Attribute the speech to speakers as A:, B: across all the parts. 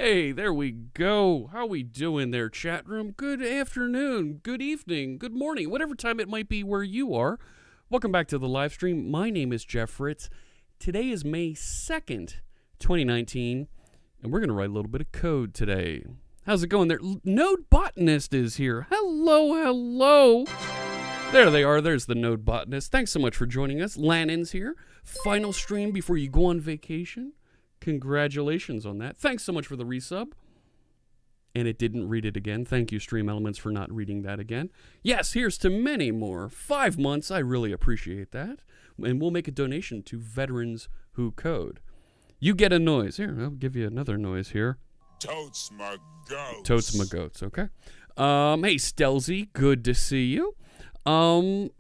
A: Hey, there we go. How we doing there, chat room? Good afternoon, good evening, good morning, whatever time it might be where you are. Welcome back to the live stream. My name is Jeff Fritz. Today is May 2nd, 2019, and we're going to write a little bit of code today. How's it going there? Node Botanist is here. Hello. There they are. There's the Node Botanist. Thanks so much for joining us. Lannon's here. Final stream before you go on vacation. Congratulations on that. Thanks so much for the resub. And it didn't read it again. Thank you, Stream Elements, for not reading that again. Yes, here's to many more. 5 months. I really appreciate that. And we'll make a donation to Veterans Who Code. You get a noise. Here, I'll give you another noise here.
B: Totes my goats.
A: Totes my goats, okay. Hey, Stelzy, good to see you.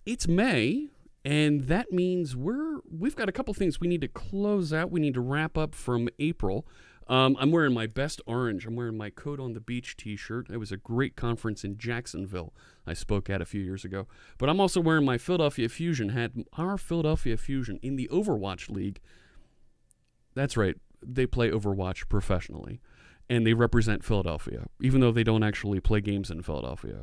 A: It's May, and that means we've got a couple things we need to close out. We need to wrap up from April. I'm wearing my best orange. I'm wearing my Code on the Beach t-shirt. It was a great conference in Jacksonville I spoke at a few years ago. But I'm also wearing my Philadelphia Fusion hat. Our Philadelphia Fusion in the Overwatch League. That's right. They play Overwatch professionally. And they represent Philadelphia, even though they don't actually play games in Philadelphia.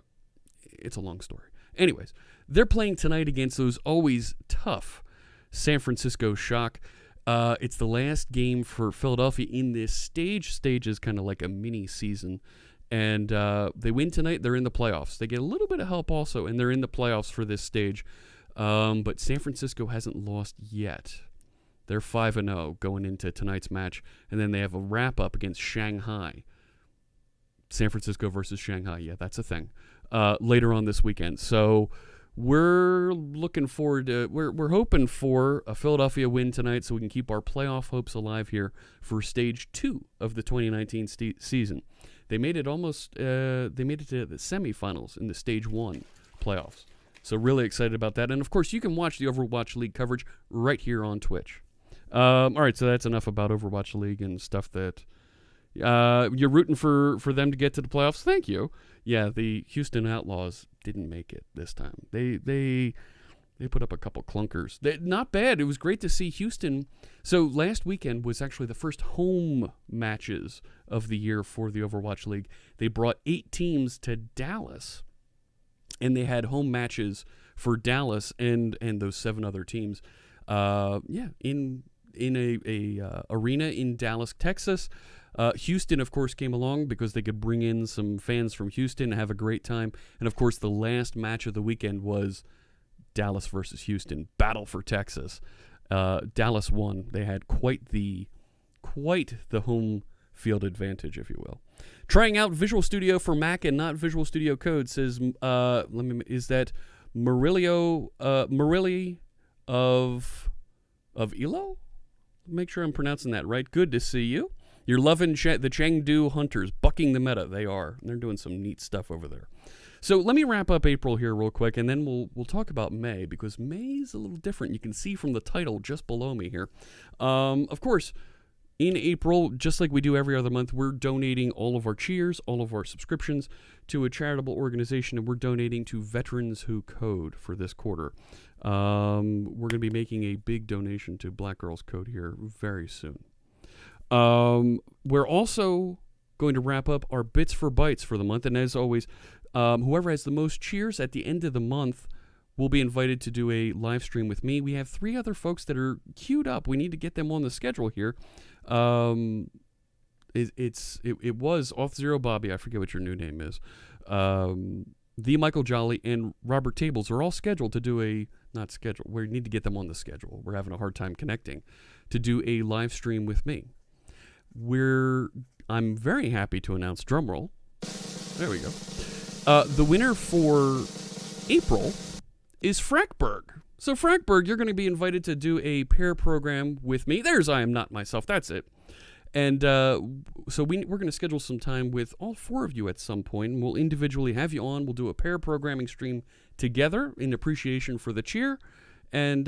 A: It's a long story. Anyways, they're playing tonight against those always tough San Francisco Shock. It's the last game for Philadelphia in this stage. Stage is kind of like a mini season. And they win tonight, they're in the playoffs. They get a little bit of help also, and they're in the playoffs for this stage. But San Francisco hasn't lost yet. They're 5-0 going into tonight's match, and then they have a wrap-up against Shanghai. San Francisco versus Shanghai, yeah, that's a thing. Later on this weekend. So we're looking forward to, we're hoping for a Philadelphia win tonight so we can keep our playoff hopes alive here for Stage 2 of the 2019 season. They made it almost, they made it to the semifinals in the Stage 1 playoffs. So really excited about that. And, of course, you can watch the Overwatch League coverage right here on Twitch. All right, so that's enough about Overwatch League and stuff that you're rooting for them to get to the playoffs. Thank you. Yeah, the Houston Outlaws didn't make it this time. They put up a couple clunkers. Not bad. It was great to see Houston. So last weekend was actually the first home matches of the year for the Overwatch League. They brought 8 teams to Dallas, and they had home matches for Dallas and those 7 other teams. In a arena in Dallas, Texas. Houston, of course, came along because they could bring in some fans from Houston and have a great time. And, of course, the last match of the weekend was Dallas versus Houston. Battle for Texas. Dallas won. They had quite the home field advantage, if you will. Trying out Visual Studio for Mac and not Visual Studio Code says, is that Murilli of Elo? Make sure I'm pronouncing that right. Good to see you. You're loving the Chengdu Hunters, bucking the meta. They are. They're doing some neat stuff over there. So let me wrap up April here real quick, and then we'll talk about May, because May is a little different. You can see from the title just below me here. Of course, in April, just like we do every other month, we're donating all of our cheers, all of our subscriptions to a charitable organization, and we're donating to Veterans Who Code for this quarter. We're going to be making a big donation to Black Girls Code here very soon. We're also going to wrap up our Bits for Bytes for the month, and as always, whoever has the most cheers at the end of the month will be invited to do a live stream with me. We have 3 other folks that are queued up. We need to get them on the schedule here. It was Off Zero Bobby. I forget what your new name is. The Michael Jolly and Robert Tables are all scheduled to do not scheduled. We need to get them on the schedule. We're having a hard time connecting to do a live stream with me. I'm very happy to announce, drumroll. There we go. The winner for April is Frackberg. So Frackberg, you're going to be invited to do a pair program with me. There's I Am Not Myself. That's it. And so we're going to schedule some time with all 4 of you at some point. And we'll individually have you on. We'll do a pair programming stream together in appreciation for the cheer. And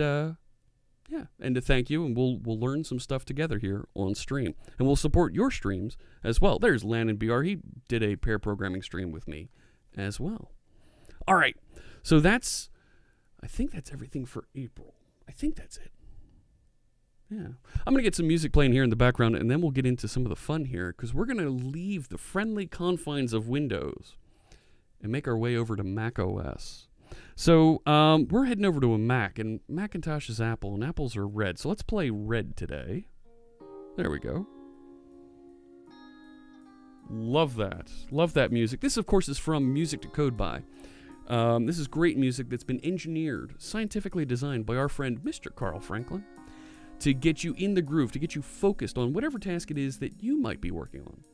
A: and to thank you. And we'll learn some stuff together here on stream. And we'll support your streams as well. There's Landon BR. He did a pair programming stream with me as well. All right. So I think that's everything for April. I think that's it. Yeah. I'm going to get some music playing here in the background, and then we'll get into some of the fun here, because we're going to leave the friendly confines of Windows and make our way over to Mac OS. So we're heading over to a Mac, and Macintosh is Apple, and Apples are red. So let's play red today. There we go. Love that. Love that music. This, of course, is from Music to Code By. This is great music that's been engineered, scientifically designed by our friend Mr. Carl Franklin to get you in the groove, to get you focused on whatever task it is that you might be working on.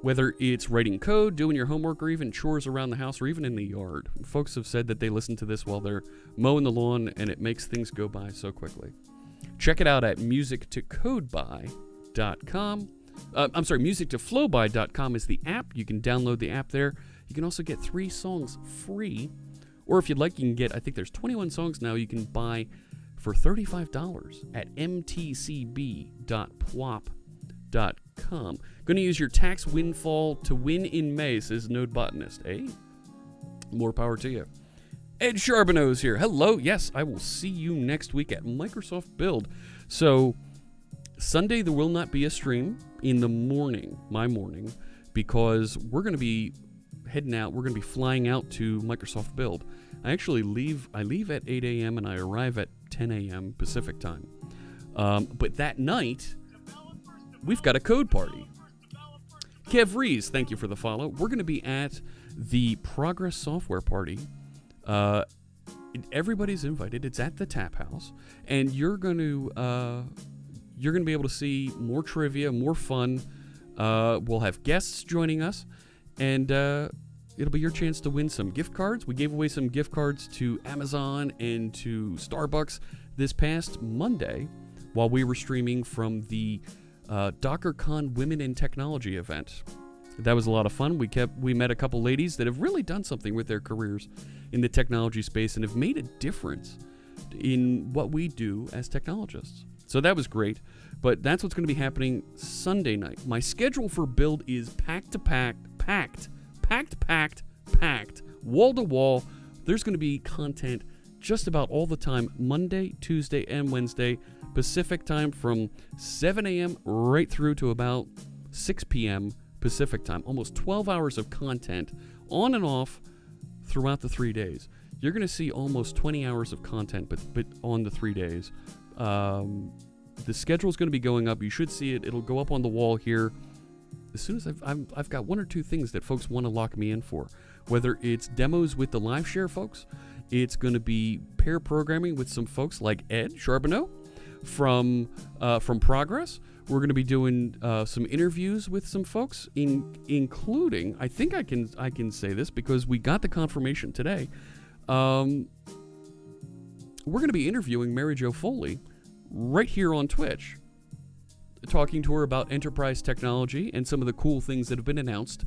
A: Whether it's writing code, doing your homework, or even chores around the house, or even in the yard. Folks have said that they listen to this while they're mowing the lawn, and it makes things go by so quickly. Check it out at musictocodeby.com. musictoflowby.com is the app. You can download the app there. You can also get 3 songs free. Or if you'd like, you can get, I think there's 21 songs now you can buy for $35 at mtcb.pwop.com. Going to use your tax windfall to win in May, says Node Botanist. Hey, more power to you. Ed Charbonneau's here. Hello. Yes, I will see you next week at Microsoft Build. So Sunday there will not be a stream in the morning, my morning, because we're going to be heading out. We're going to be flying out to Microsoft Build. I leave at 8 a.m. and I arrive at 10 a.m. Pacific time. But that night, we've got a code party. Kev Rees, thank you for the follow. We're going to be at the Progress Software Party. Everybody's invited. It's at the Tap House, and you're going to be able to see more trivia, more fun. We'll have guests joining us, and it'll be your chance to win some gift cards. We gave away some gift cards to Amazon and to Starbucks this past Monday while we were streaming from the DockerCon Women in Technology event. That was a lot of fun. We met a couple ladies that have really done something with their careers in the technology space and have made a difference in what we do as technologists. So that was great. But that's what's going to be happening Sunday night. My schedule for Build is packed, wall to wall. There's going to be content just about all the time, Monday, Tuesday, and Wednesday, Pacific time from 7 a.m. right through to about 6 p.m. Pacific time. Almost 12 hours of content on and off throughout the 3 days. You're going to see almost 20 hours of content, but on the 3 days. The schedule is going to be going up. You should see it. It'll go up on the wall here. As soon as I've got 1 or 2 things that folks want to lock me in for. Whether it's demos with the live share folks, it's going to be pair programming with some folks like Ed Charbonneau from Progress. We're going to be doing some interviews with some folks, including, I think I can say this because we got the confirmation today. We're going to be interviewing Mary Jo Foley right here on Twitch, talking to her about enterprise technology and some of the cool things that have been announced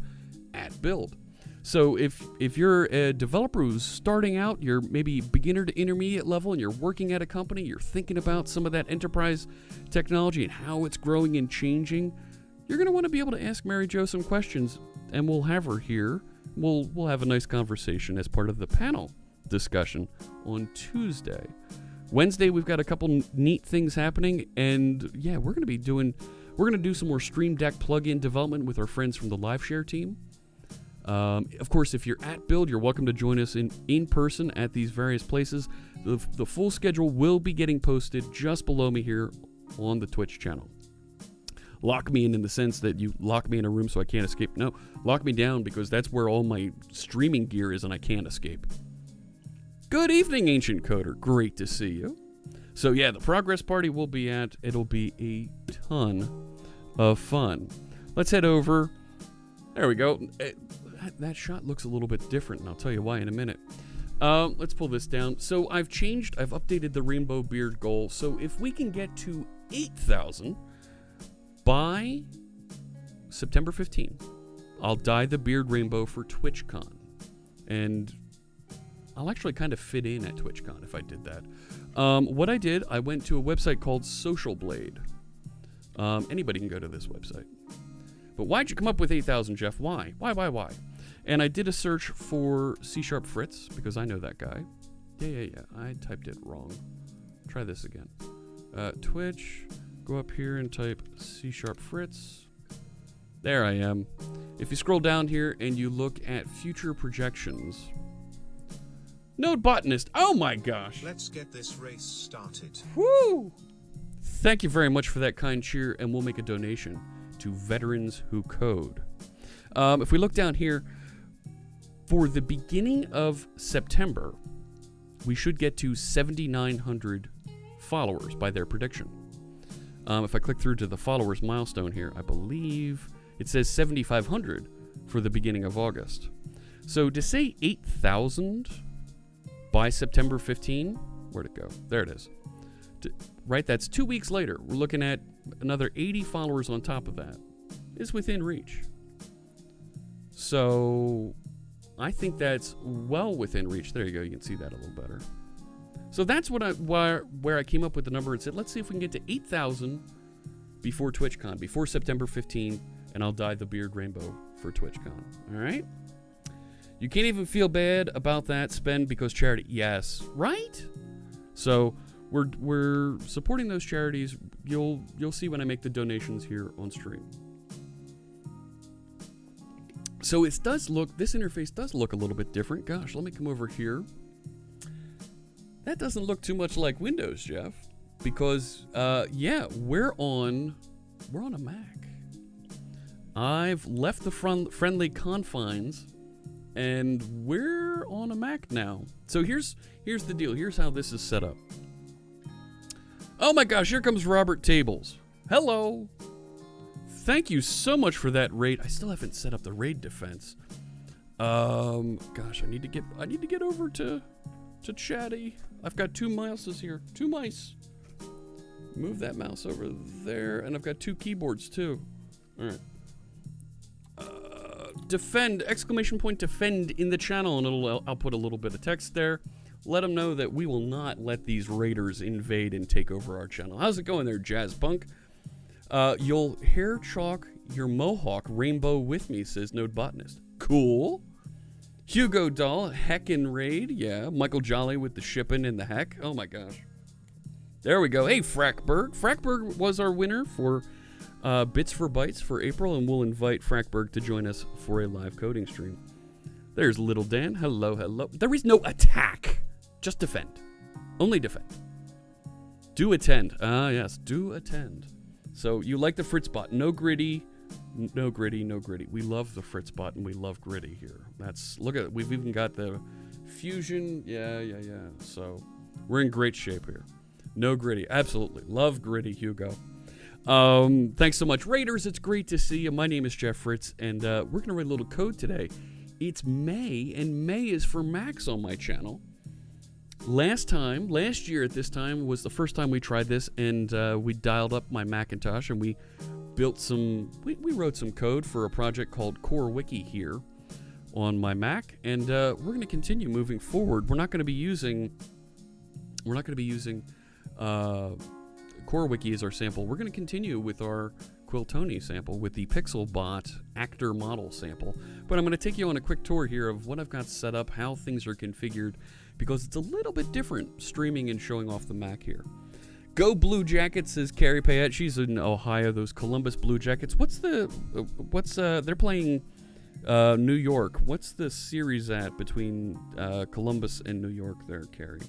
A: at Build. So if you're a developer who's starting out, you're maybe beginner to intermediate level, and you're working at a company, you're thinking about some of that enterprise technology and how it's growing and changing, you're going to want to be able to ask Mary Jo some questions, and we'll have her here. We'll have a nice conversation as part of the panel discussion on Tuesday. Wednesday, we've got a couple neat things happening, and yeah, we're going to do some more Stream Deck plugin development with our friends from the LiveShare team. Of course, if you're at Build, you're welcome to join us in person at these various places. The full schedule will be getting posted just below me here on the Twitch channel. Lock me in the sense that you lock me in a room so I can't escape. No, lock me down because that's where all my streaming gear is and I can't escape. Good evening, Ancient Coder. Great to see you. So yeah, the Progress Party it'll be a ton of fun. Let's head over. There we go. That shot looks a little bit different, and I'll tell you why in a minute. Let's pull this down. So I've updated the Rainbow Beard goal. So if we can get to 8,000 by September 15, I'll dye the beard rainbow for TwitchCon. And I'll actually kind of fit in at TwitchCon if I did that. What I did, I went to a website called Social Blade. Anybody can go to this website. But why'd you come up with 8,000, Jeff? Why? Why? And I did a search for C# Fritz, because I know that guy. Yeah. I typed it wrong. Try this again. Twitch. Go up here and type C# Fritz. There I am. If you scroll down here and you look at future projections, Node Botanist. Oh my gosh.
C: Let's get this race started.
A: Woo! Thank you very much for that kind cheer, and we'll make a donation to Veterans Who Code. If we look down here, for the beginning of September, we should get to 7,900 followers by their prediction. If I click through to the followers milestone here, I believe it says 7,500 for the beginning of August. So to say 8,000 by September 15, where'd it go? There it is. Right, that's 2 weeks later. We're looking at another 80 followers on top of that. It's within reach. So I think that's well within reach. There you go. You can see that a little better. So that's where I came up with the number and said, let's see if we can get to 8,000 before TwitchCon, before September 15, and I'll dye the beard rainbow for TwitchCon. All right? You can't even feel bad about that spend because charity. Yes, right? So we're supporting those charities. You'll see when I make the donations here on stream. So this interface does look a little bit different. Gosh, let me come over here. That doesn't look too much like Windows, Jeff, because yeah, we're on a Mac. I've left the friendly confines, and we're on a Mac now. So here's the deal. Here's how this is set up. Oh my gosh, here comes Robert Tables. Hello. Thank you so much for that raid. I still haven't set up the raid defense. Gosh, I need to get over to Chatty. I've got 2 mouses here. 2 mice. Move that mouse over there, and I've got 2 keyboards too. All right. Defend, ! Defend in the channel, and I'll put a little bit of text there. Let them know that we will not let these raiders invade and take over our channel. How's it going there, Jazz Punk? You'll hair chalk your mohawk rainbow with me, says Node Botanist. Cool. Hugo Doll, heckin' raid. Yeah, Michael Jolly with the shipping and the heck. Oh my gosh. There we go. Hey, Frackberg. Frackberg was our winner for Bits for Bytes for April, and we'll invite Frackberg to join us for a live coding stream. There's Little Dan. Hello, hello. There is no attack. Just defend. Only defend. Do attend. Ah, yes. Do attend. So you like the Fritzbot. No gritty. No gritty, no gritty. We love the Fritzbot, and we love gritty here. Look at it. We've even got the fusion. Yeah. So we're in great shape here. No gritty. Absolutely. Love gritty, Hugo. Thanks so much, Raiders. It's great to see you. My name is Jeff Fritz, and we're going to write a little code today. It's May, and May is for Macs on my channel. Last year at this time was the first time we tried this, and we dialed up my Macintosh, and we built we wrote some code for a project called Core Wiki here on my Mac, and we're going to continue moving forward. We're not going to be using Core Wiki as our sample. We're going to continue with our Quiltoni sample with the PixelBot actor model sample, but I'm going to take you on a quick tour here of what I've got set up, how things are configured, because it's a little bit different streaming and showing off the Mac here. Go Blue Jackets, says Carrie Payette. She's in Ohio, those Columbus Blue Jackets. They're playing New York. What's the series at between Columbus and New York there, Carrie?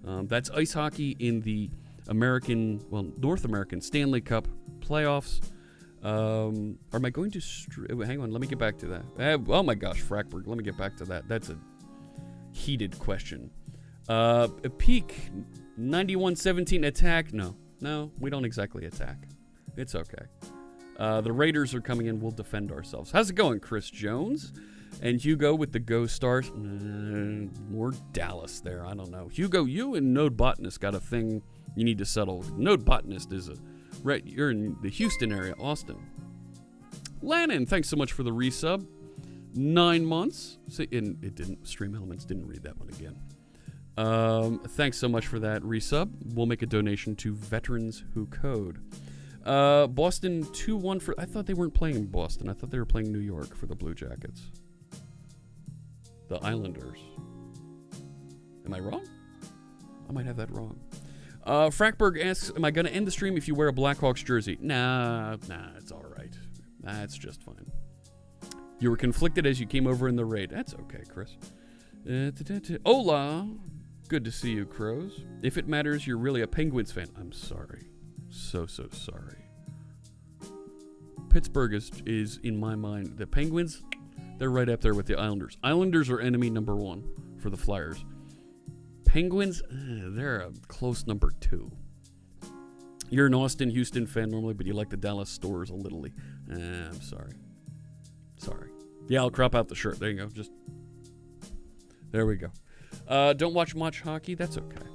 A: That's ice hockey in the North American Stanley Cup playoffs. Am I going to... hang on, let me get back to that. Oh my gosh, Frackberg, let me get back to that. That's a heated question. A peak 91-17 attack. No, we don't exactly attack. It's okay. The Raiders are coming in. We'll defend ourselves. How's it going, Chris Jones? And Hugo with the Go Stars. More Dallas there. I don't know. Hugo, you and Node Botanist got a thing you need to settle. Node Botanist is you're in the Houston area, Austin. Lannon, thanks so much for the resub. 9 months. And it didn't. Stream Elements didn't read that one again. Thanks so much for that resub. We'll make a donation to Veterans Who Code. Boston 2-1 for... I thought they weren't playing in Boston. I thought they were playing New York for the Blue Jackets. The Islanders. Am I wrong? I might have that wrong. Frackberg asks, am I going to end the stream if you wear a Blackhawks jersey? Nah, it's all right. That's just fine. You were conflicted as you came over in the raid. That's okay, Chris. Hola. Good to see you, Crows. If it matters, you're really a Penguins fan. I'm sorry. So sorry. Pittsburgh is in my mind, the Penguins, they're right up there with the Islanders. Islanders are enemy number 1 for the Flyers. Penguins, they're a close number 2. You're an Austin, Houston fan normally, but you like the Dallas Stars a little. I'm sorry. Yeah, I'll crop out the shirt. There you go. There we go. Don't watch much hockey. That's okay.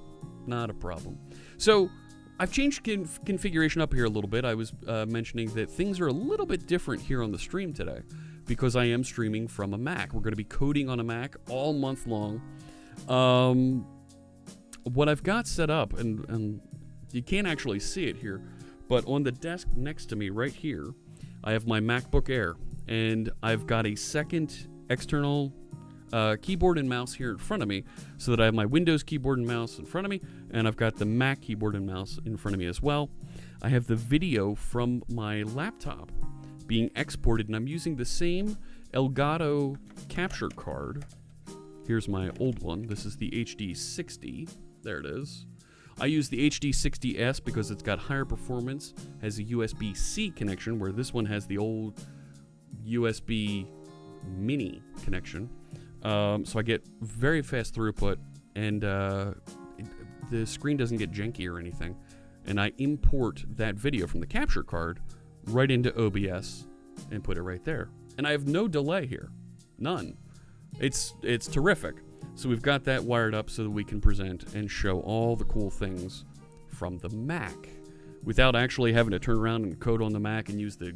A: Not a problem. So, I've changed configuration up here a little bit. I was mentioning that things are a little bit different here on the stream today because I am streaming from a Mac. We're going to be coding on a Mac all month long. What I've got set up, and you can't actually see it here, but on the desk next to me right here, I have my MacBook Air, and I've got a second external keyboard and mouse here in front of me, so that I have my Windows keyboard and mouse in front of me, and I've got the Mac keyboard and mouse in front of me as well. I have the video from my laptop being exported, and I'm using the same Elgato capture card. Here's my old one. This is the HD60. There it is. I use the HD60S because it's got higher performance, has a USB-C connection, where this one has the old USB mini connection. So I get very fast throughput, and the screen doesn't get janky or anything. And I import that video from the capture card right into OBS and put it right there. And I have no delay here. None. It's terrific. So we've got that wired up so that we can present and show all the cool things from the Mac without actually having to turn around and code on the Mac and use the...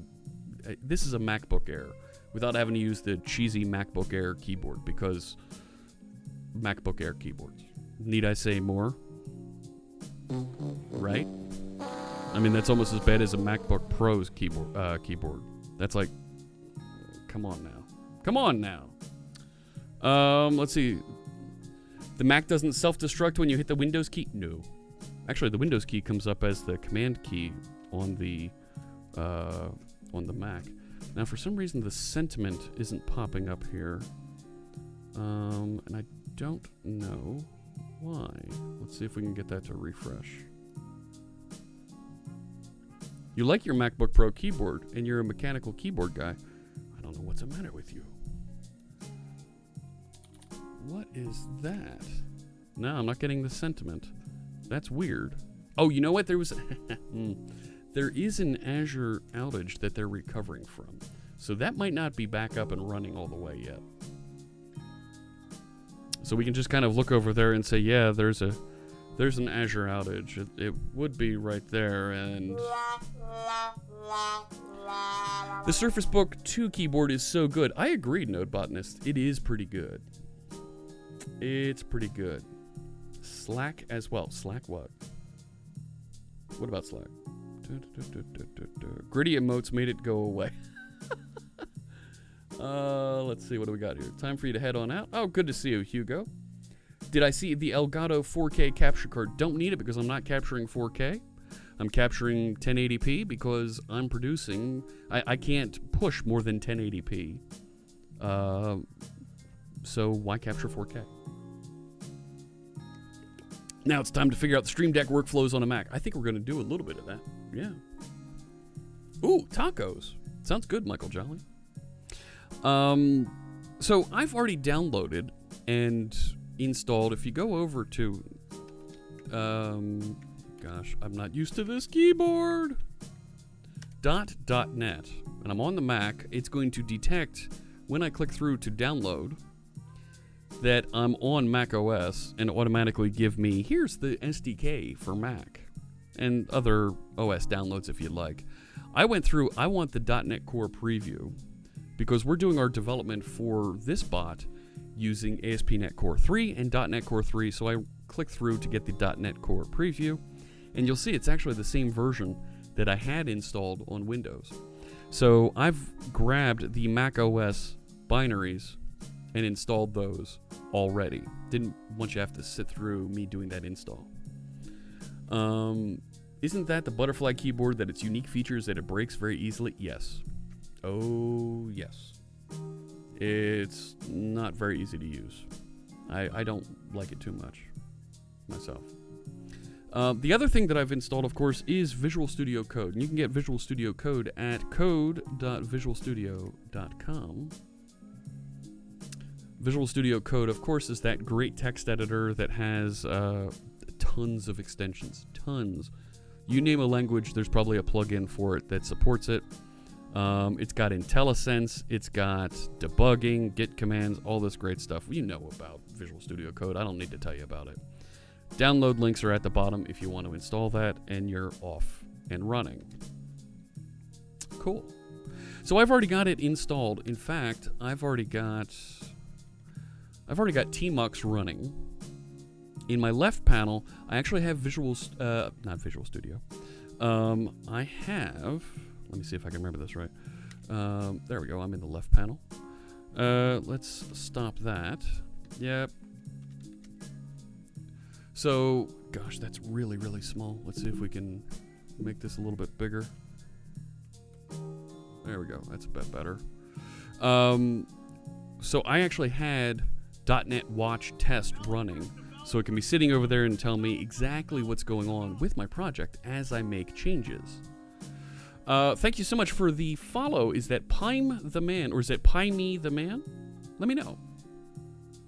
A: This is a MacBook Air. Without having to use the cheesy MacBook Air keyboard, because MacBook Air keyboards. Need I say more? Right? I mean, that's almost as bad as a MacBook Pro's keyboard. That's like, come on now. Let's see. The Mac doesn't self-destruct when you hit the Windows key? No. Actually, the Windows key comes up as the command key on the Mac. Now, for some reason, the sentiment isn't popping up here. And I don't know why. Let's see if we can get that to refresh. You like your MacBook Pro keyboard, and you're a mechanical keyboard guy. I don't know what's the matter with you. What is that? No, I'm not getting the sentiment. That's weird. Oh, you know what? There was... There is an Azure outage that they're recovering from. So that might not be back up and running all the way yet. So we can just kind of look over there and say, yeah, there's an Azure outage. It would be right there, and... The Surface Book 2 keyboard is so good. I agree, Node Botanist. It is pretty good. It's pretty good. Slack as well. Slack what? What about Slack? Gritty emotes made it go away. Let's see, what do we got here? Time for you to head on out. Oh, good to see you, Hugo. Did I see the Elgato 4K capture card? Don't need it because I'm not capturing 4K. I'm capturing 1080p because I'm producing... I can't push more than 1080p. So why capture 4K? Now it's time to figure out the Stream Deck workflows on a Mac. I think we're going to do a little bit of that. Yeah. Ooh, tacos. Sounds good, Michael Jolly. So I've already downloaded and installed. If you go over to... gosh, I'm not used to this keyboard. .net, and I'm on the Mac. It's going to detect, when I click through to download, that I'm on Mac OS and automatically give me, here's the SDK for Mac and other OS downloads if you'd like. I went through, I want the .NET Core preview because we're doing our development for this bot using ASP.NET Core 3 and .NET Core 3, so I click through to get the .NET Core preview, and you'll see it's actually the same version that I had installed on Windows. So I've grabbed the Mac OS binaries and installed those already. Didn't want you to have to sit through me doing that install. Isn't that the butterfly keyboard that its unique features that it breaks very easily? Yes. Oh, yes. It's not very easy to use. I don't like it too much myself. The other thing that I've installed, of course, is Visual Studio Code. And you can get Visual Studio Code at code.visualstudio.com. Visual Studio Code, of course, is that great text editor that has tons of extensions. Tons. You name a language, there's probably a plugin for it that supports it. It's got IntelliSense, it's got debugging, Git commands, all this great stuff. You know about Visual Studio Code. I don't need to tell you about it. Download links are at the bottom if you want to install that, and you're off and running. Cool. So I've already got it installed. In fact, I've already got Tmux running. In my left panel, I actually have not Visual Studio. I have, let me see if I can remember this right. There we go, I'm in the left panel. Let's stop that. Yep. So, gosh, that's really, really small. Let's see if we can make this a little bit bigger. There we go, that's a bit better. So I actually had .NET Watch test running. So it can be sitting over there and tell me exactly what's going on with my project as I make changes. Thank you so much for the follow. Is that Pime the Man, or is it Pime the Man? Let me know.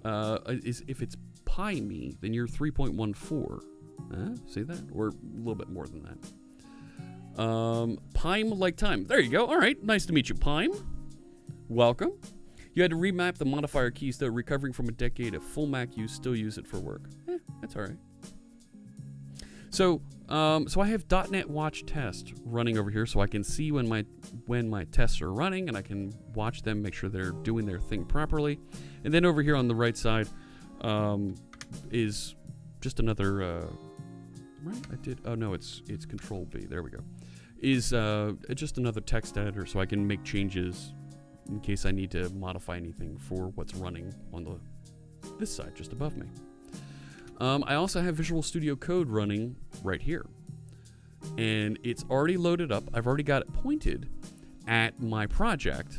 A: If it's Pime, then you're 3.14. See that? Or a little bit more than that. Pime like time. There you go. All right. Nice to meet you, Pime. Welcome. You had to remap the modifier keys, though. Recovering from a decade of full Mac use, still use it for work. That's all right. So I have .NET Watch Test running over here, so I can see when my tests are running, and I can watch them, make sure they're doing their thing properly. And then over here on the right side is just another. Right? I did. Oh no, it's Control B. There we go. Is just another text editor, so I can make changes in case I need to modify anything for what's running on this side just above me. I also have Visual Studio Code running right here. And it's already loaded up. I've already got it pointed at my project.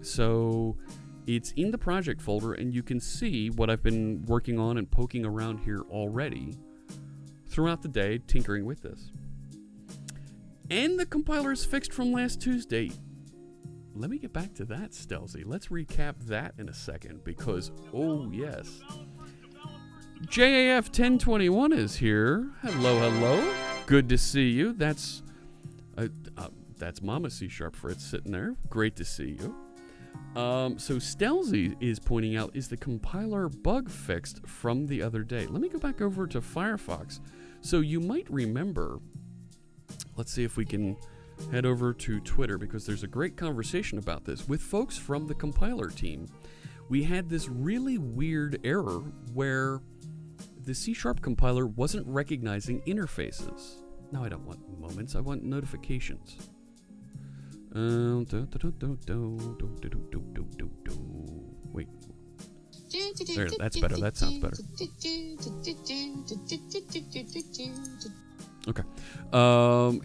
A: So it's in the project folder, and you can see what I've been working on and poking around here already throughout the day, tinkering with this. And the compiler is fixed from last Tuesday. Let me get back to that, Stelzy. Let's recap that in a second, because, oh yes. JAF 1021 is here. Hello, hello. Good to see you. That's Mama C# Fritz sitting there. Great to see you. So Stelzy is pointing out, is the compiler bug fixed from the other day? Let me go back over to Firefox. So you might remember, let's see if we can head over to Twitter, because there's a great conversation about this with folks from the compiler team. We had this really weird error where the C# compiler wasn't recognizing interfaces. Now I don't want moments, I want notifications. Wait. There, that's better, that sounds better. Okay,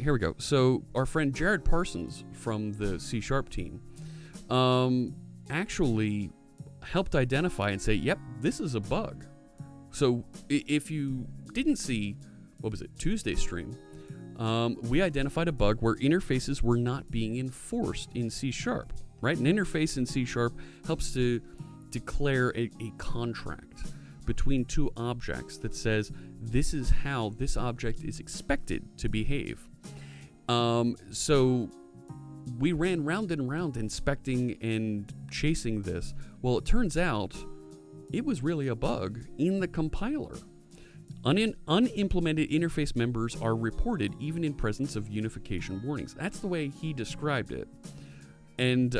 A: here we go. So our friend Jared Parsons from the C# team actually helped identify and say, yep, this is a bug. So if you didn't see, Tuesday's stream, we identified a bug where interfaces were not being enforced in C#, right? An interface in C# helps to declare a contract between two objects that says this is how this object is expected to behave. So we ran round and round inspecting and chasing this. Well, it turns out it was really a bug in the compiler. Unimplemented interface members are reported even in presence of unification warnings. That's the way he described it. And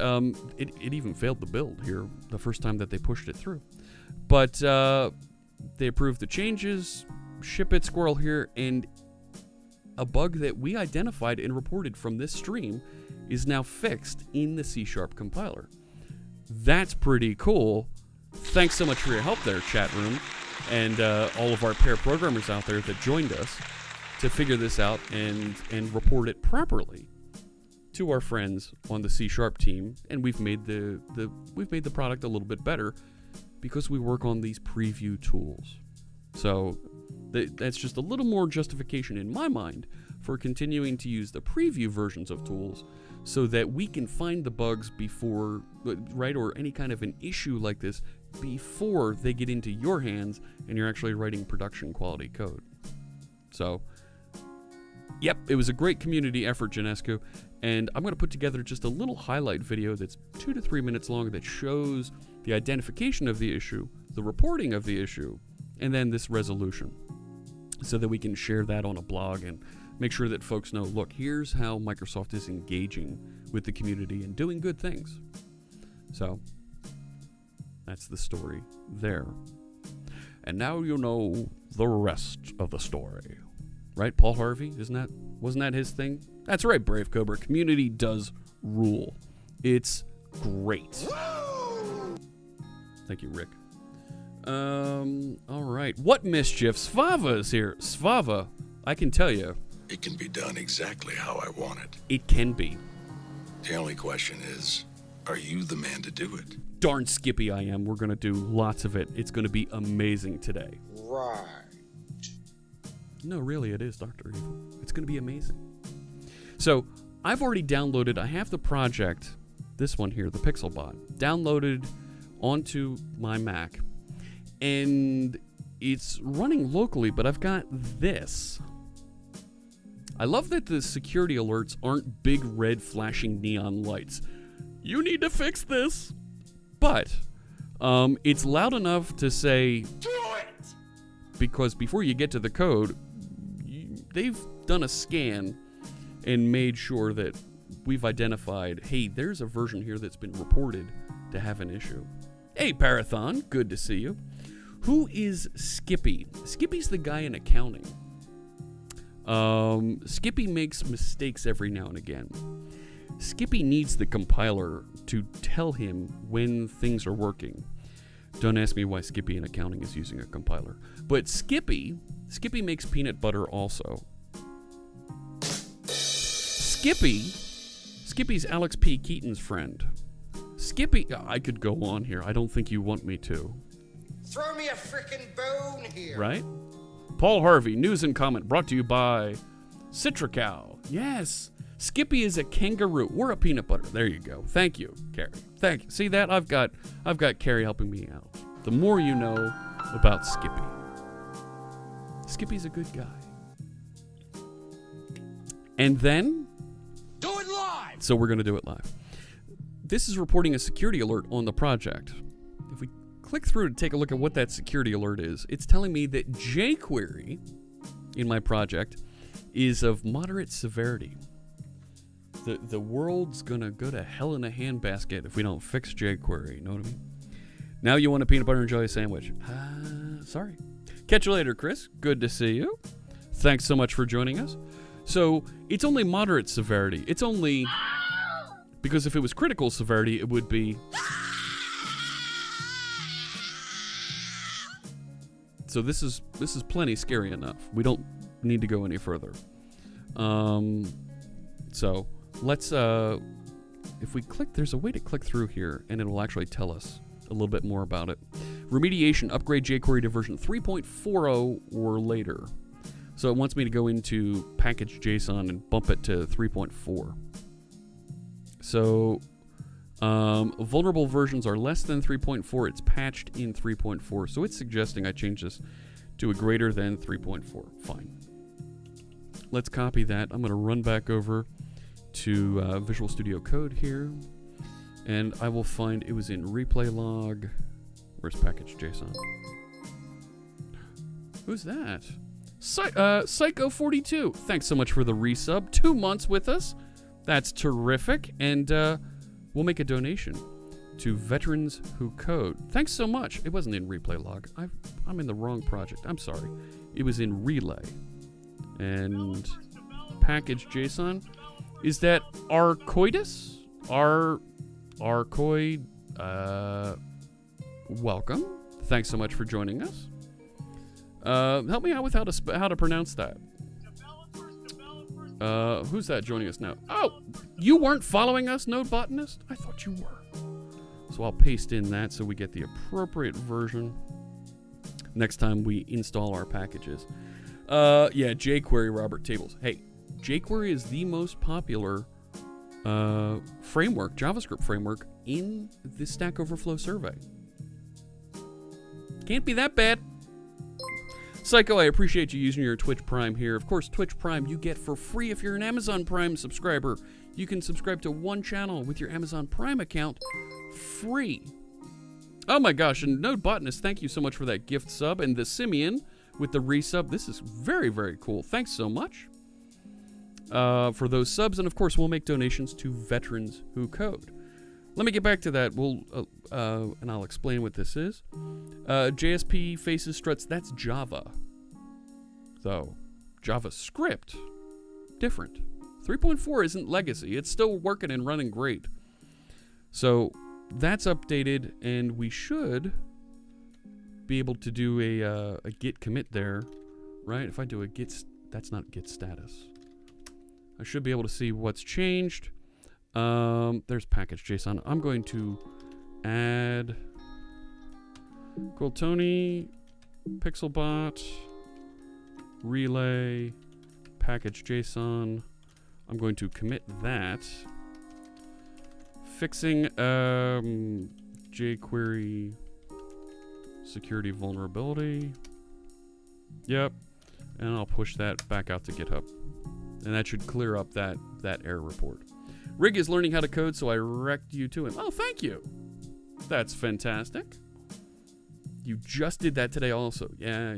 A: it even failed the build here the first time that they pushed it through. But they approved the changes, ship it, squirrel here, and a bug that we identified and reported from this stream is now fixed in the C# compiler. That's pretty cool. Thanks so much for your help there, chat room. and all of our pair programmers out there that joined us to figure this out and report it properly to our friends on the C# team. And we've made the product a little bit better because we work on these preview tools. So that's just a little more justification in my mind for continuing to use the preview versions of tools so that we can find the bugs before, right, or any kind of an issue like this before they get into your hands and you're actually writing production quality code. So, yep, it was a great community effort, Janescu, and I'm going to put together just a little highlight video that's 2 to 3 minutes long that shows the identification of the issue, the reporting of the issue, and then this resolution, so that we can share that on a blog and make sure that folks know, look, here's how Microsoft is engaging with the community and doing good things. So, that's the story there. And now you know the rest of the story. Right, Paul Harvey? Wasn't that his thing? That's right, Brave Cobra. Community does rule. It's great. Thank you, Rick. All right. What mischief? Svava is here. Svava, I can tell you.
D: It can be done exactly how I want it.
A: It can be.
D: The only question is, are you the man to do it?
A: Darn Skippy I am. We're going to do lots of it. It's going to be amazing today.
C: Right.
A: No, really, it is, Dr. Evil. It's going to be amazing. So, I've already downloaded, I have the project, this one here, the Pixelbot, downloaded onto my Mac. And it's running locally, but I've got this. I love that the security alerts aren't big red flashing neon lights. You need to fix this. But it's loud enough to say, do it! Because before you get to the code, they've done a scan and made sure that we've identified, hey, there's a version here that's been reported to have an issue. Hey, Parathon, good to see you. Who is Skippy? Skippy's the guy in accounting. Skippy makes mistakes every now and again. Skippy needs the compiler to tell him when things are working. Don't ask me why Skippy in accounting is using a compiler. But Skippy makes peanut butter also. Skippy's Alex P. Keaton's friend. Skippy, I could go on here. I don't think you want me to.
C: Throw me a frickin' bone here.
A: Right? Paul Harvey, news and comment brought to you by Citricow. Yes. Skippy is a kangaroo. We're a peanut butter. There you go. Thank you, Carrie. Thank you. See that? I've got Carrie helping me out. The more you know about Skippy. Skippy's a good guy. And then
C: Do it live.
A: So we're going to do it live. This is reporting a security alert on the project. If we click through to take a look at what that security alert is, it's telling me that jQuery in my project is of moderate severity. The world's gonna go to hell in a handbasket if we don't fix jQuery, you know what I mean? Now you want a peanut butter and jelly sandwich. Sorry. Catch you later, Chris. Good to see you. Thanks so much for joining us. So, it's only moderate severity. It's only... Because if it was critical severity, it would be... So this is plenty scary enough. We don't need to go any further. So let's if we click, there's a way to click through here, and it'll actually tell us a little bit more about it. Remediation, upgrade jQuery to version 3.40 or later. So it wants me to go into package.json and bump it to 3.4. So vulnerable versions are less than 3.4. It's patched in 3.4. So it's suggesting I change this to a greater than 3.4. Fine. Let's copy that. I'm going to run back over to Visual Studio Code here. And I will find it was in replay log. Where's package.json? Who's that? Psycho42. Thanks so much for the resub. 2 months with us. That's terrific. And we'll make a donation to Veterans Who Code. Thanks so much. It wasn't in replay log. I'm in the wrong project. I'm sorry. It was in relay. And package.json. Is that Arcoidus? Arcoid. Welcome. Thanks so much for joining us. Help me out with how to pronounce that. Who's that joining us now? Oh, you weren't following us, Node Botanist? I thought you were. So I'll paste in that so we get the appropriate version next time we install our packages. Yeah, jQuery, Robert Tables. Hey, jQuery is the most popular framework, JavaScript framework, in the Stack Overflow survey. Can't be that bad. Psycho, I appreciate you using your Twitch Prime here. Of course, Twitch Prime you get for free if you're an Amazon Prime subscriber. You can subscribe to one channel with your Amazon Prime account free. Oh my gosh, and Node Botanist, thank you so much for that gift sub. And the Simeon with the resub. This is very, very cool. Thanks so much for those subs. And of course, we'll make donations to veterans who code. Let me get back to that. And I'll explain what this is. JSP faces struts, that's Java. Though, JavaScript, different. 3.4 isn't legacy. It's still working and running great. So, that's updated, and we should be able to do a git commit there, right? If I do a git, that's not git status. I should be able to see what's changed. There's package.json. I'm going to add Tony, Pixelbot, relay, package.json. I'm going to commit that. Fixing jQuery security vulnerability. Yep. And I'll push that back out to GitHub. And that should clear up that error report. Rig is learning how to code, so I rect you to him. Oh, thank you. That's fantastic. You just did that today also. Yeah.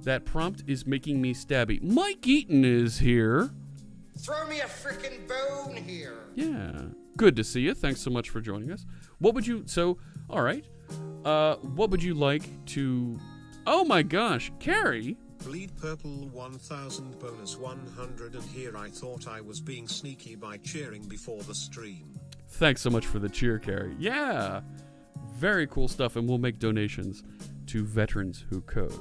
A: That prompt is making me stabby. Mike Eaton is here.
C: Throw me a frickin' bone here.
A: Yeah. Good to see you. Thanks so much for joining us. What would you... So, all right. What would you like to... Oh my gosh. Carrie...
E: Bleed Purple 1000 bonus 100, and here I thought I was being sneaky by cheering before the stream.
A: Thanks so much for the cheer, Carrie. Yeah, very cool stuff, and we'll make donations to veterans who code.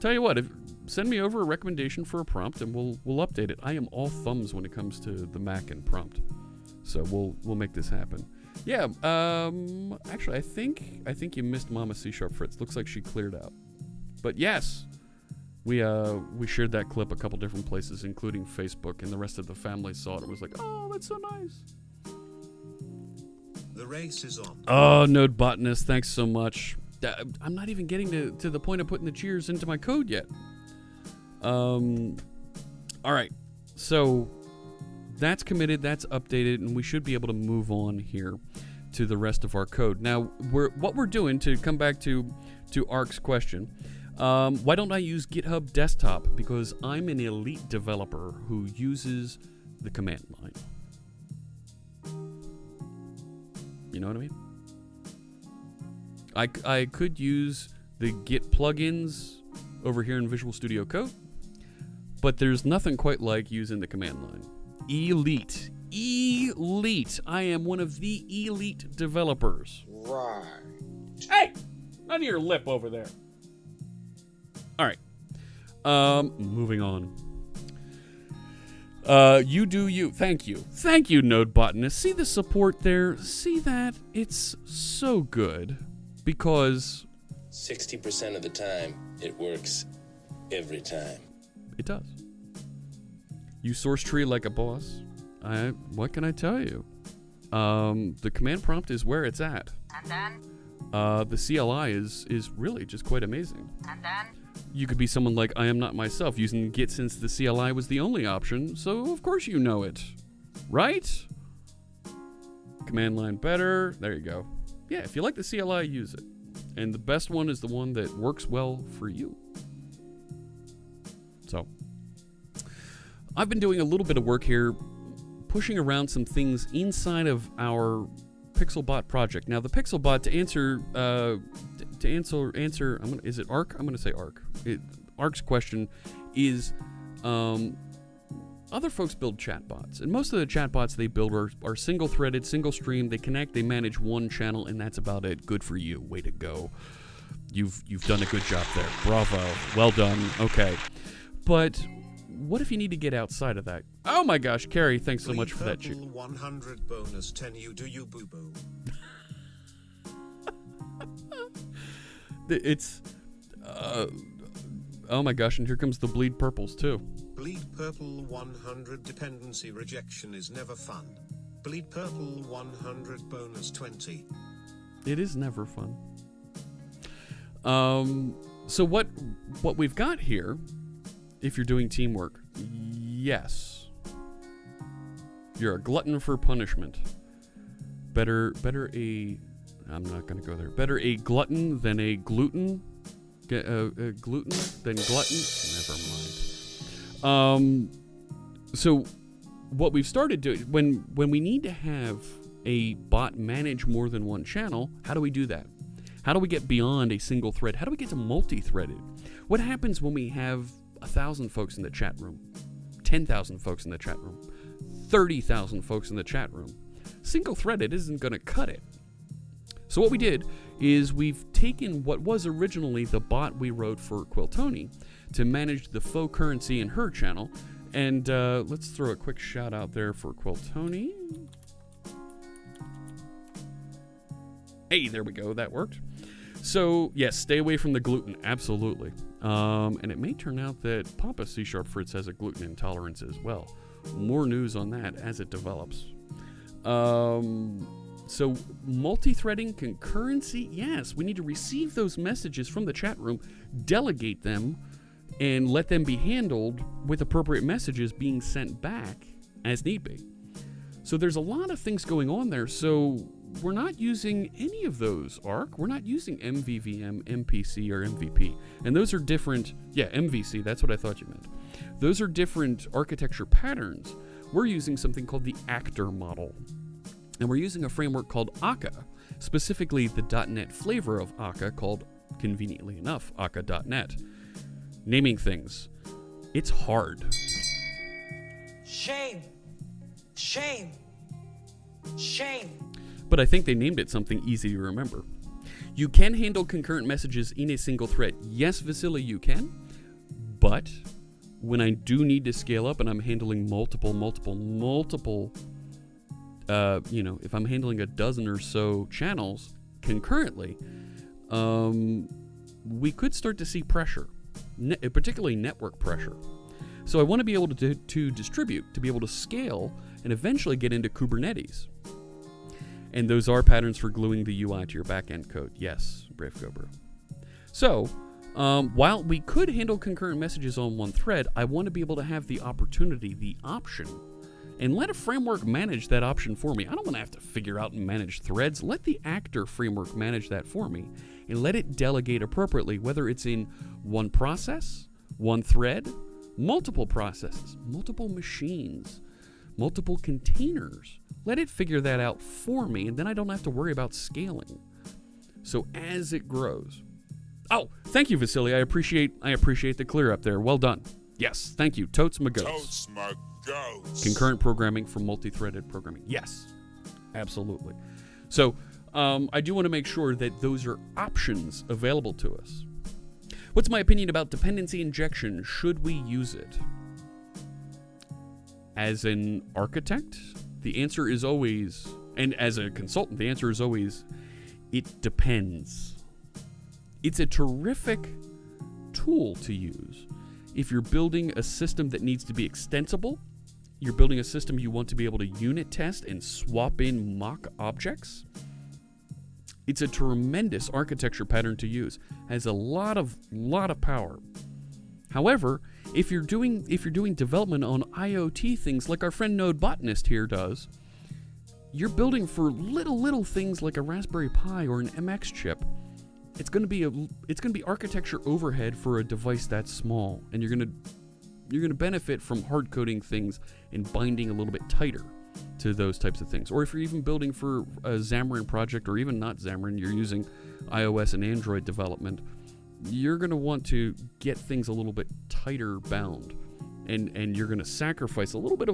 A: Tell you what, send me over a recommendation for a prompt, and we'll update it. I am all thumbs when it comes to the Mac and prompt, so we'll make this happen. Yeah, actually, I think you missed Mama C# Fritz. Looks like she cleared out. But yes, we shared that clip a couple different places, including Facebook, and the rest of the family saw it. It was like, oh, that's so nice.
E: The race is on.
A: Oh, Node Botanist, thanks so much. I'm not even getting to the point of putting the cheers into my code yet. All right, so that's committed, that's updated, and we should be able to move on here to the rest of our code. Now, what we're doing, to come back to Ark's question, why don't I use GitHub Desktop? Because I'm an elite developer who uses the command line. You know what I mean? I could use the Git plugins over here in Visual Studio Code, but there's nothing quite like using the command line. Elite. I am one of the elite developers.
C: Right.
A: Hey! None of your lip over there. All right. Moving on. You do you. Thank you. Thank you, Node Botanist. See the support there? See that? It's so good because
F: 60% of the time, it works every time.
A: It does. You source tree like a boss. What can I tell you? The command prompt is where it's at.
G: And then?
A: The CLI is really just quite amazing.
G: And then?
A: You could be someone like I am not myself, using Git since the CLI was the only option, so of course you know it. Right? Command line better. There you go. Yeah, if you like the CLI, use it. And the best one is the one that works well for you. So, I've been doing a little bit of work here, pushing around some things inside of our Pixelbot project. Now, the Pixelbot, to answer, is it Ark? I'm going to say Ark. Ark's question is, other folks build chatbots, and most of the chatbots they build are single-threaded, single-stream. They connect, they manage one channel, and that's about it. Good for you. Way to go. You've done a good job there. Bravo. Well done. Okay. But what if you need to get outside of that? Oh my gosh, Carrie, thanks so much for that.
E: 100 bonus 10 you do you boo boo.
A: It's oh my gosh, and here comes the bleed purples too.
E: Bleed purple 100 dependency rejection is never fun. Bleed purple 100 bonus 20.
A: It is never fun. So what we've got here, if you're doing teamwork, yes, you're a glutton for punishment. Better I'm not going to go there. Better a glutton than a gluten. Gluten than glutton. Never mind. So what we've started doing when we need to have a bot manage more than one channel, how do we do that? How do we get beyond a single thread? How do we get to multi-threaded? What happens when we have 1,000 folks in the chat room, 10,000 folks in the chat room, 30,000 folks in the chat room? Single-threaded isn't going to cut it. So what we did is we've taken what was originally the bot we wrote for Quiltoni to manage the faux currency in her channel. And let's throw a quick shout out there for Quiltoni. Hey, there we go. That worked. So, yes, stay away from the gluten. Absolutely. And it may turn out that Papa C# Fritz has a gluten intolerance as well. More news on that as it develops. So, multi-threading, concurrency, yes, we need to receive those messages from the chat room, delegate them, and let them be handled with appropriate messages being sent back as need be. So there's a lot of things going on there. So we're not using any of those, ARC. We're not using MVVM, MPC, or MVP. And those are different, MVC, that's what I thought you meant. Those are different architecture patterns. We're using something called the actor model. And we're using a framework called Akka, specifically the .NET flavor of Akka called, conveniently enough, Akka.NET. Naming things. It's hard.
G: Shame. Shame. Shame.
A: But I think they named it something easy to remember. You can handle concurrent messages in a single thread. Yes, Vasily, you can. But when I do need to scale up and I'm handling multiple, if I'm handling a dozen or so channels concurrently, we could start to see pressure, particularly network pressure. So I want to be able to distribute, to be able to scale, and eventually get into Kubernetes. And those are patterns for gluing the UI to your backend code. Yes, Brave Cobra. So, while we could handle concurrent messages on one thread, I want to be able to have the opportunity, the option, and let a framework manage that option for me. I don't want to have to figure out and manage threads. Let the actor framework manage that for me, and let it delegate appropriately, whether it's in one process, one thread, multiple processes, multiple machines, multiple containers. Let it figure that out for me, and then I don't have to worry about scaling. So as it grows. Oh, thank you, Vasily. I appreciate the clear up there. Well done. Yes, thank you. Totes my goats.
B: Totes my goats.
A: Concurrent programming for multi-threaded programming. Yes, absolutely. So I do want to make sure that those are options available to us. What's my opinion about dependency injection? Should we use it? As an architect, the answer is always, and as a consultant, the answer is always, it depends. It's a terrific tool to use if you're building a system that needs to be extensible, you're building a system you want to be able to unit test and swap in mock objects. It's a tremendous architecture pattern to use. Has a lot of power. However, if you're doing development on IoT things like our friend Node Botanist here does, you're building for little things like a Raspberry Pi or an MX chip. It's going to be architecture overhead for a device that small, and you're going to benefit from hard coding things and binding a little bit tighter to those types of things. Or if you're even building for a Xamarin project, or even not Xamarin, you're using iOS and Android development, you're going to want to get things a little bit tighter bound, and you're going to sacrifice a little bit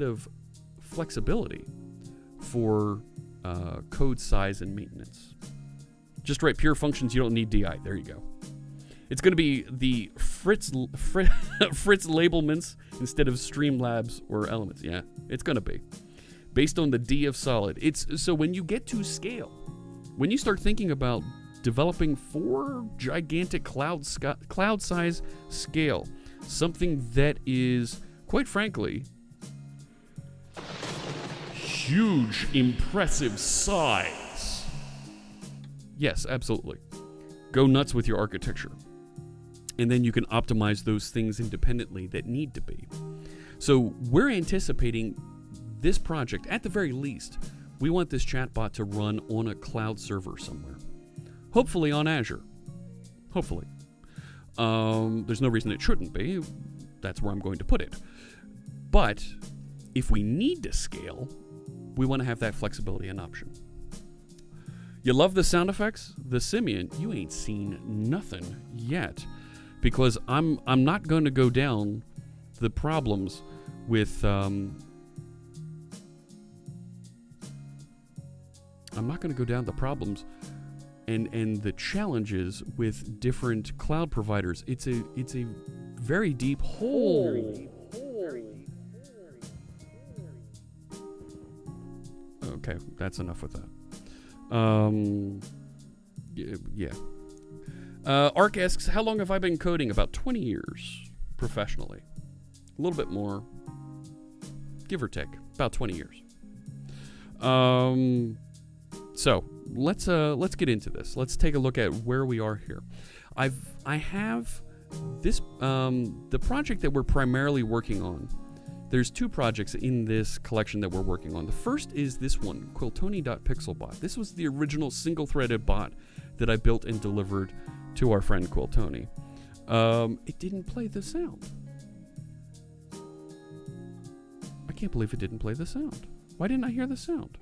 A: of flexibility for code size and maintenance. Just write pure functions. You don't need DI. There you go. It's going to be the Fritz labelments instead of Streamlabs or Elements. Yeah, it's going to be based on the D of solid. It's so when you get to scale, when you start thinking about developing for gigantic cloud size scale, something that is, quite frankly, huge, impressive size. Yes, absolutely. Go nuts with your architecture. And then you can optimize those things independently that need to be. So we're anticipating this project, at the very least, we want this chatbot to run on a cloud server somewhere. Hopefully on Azure. Hopefully. There's no reason it shouldn't be. That's where I'm going to put it. But if we need to scale, we want to have that flexibility and option. You love the sound effects? The Simian, you ain't seen nothing yet. Because I'm not going to go down the problems with I'm not going to go down the problems and the challenges with different cloud providers. It's a very deep hole. Okay, that's enough with that. Yeah. Ark asks, how long have I been coding? About 20 years professionally. A little bit more, give or take, about 20 years. So let's get into this. Let's take a look at where we are here. I have this the project that we're primarily working on. There's two projects in this collection that we're working on. The first is this one, Quiltoni.pixelbot. This was the original single-threaded bot that I built and delivered to our friend Quiltoni. It didn't play the sound. I can't believe it didn't play the sound. Why didn't I hear the sound?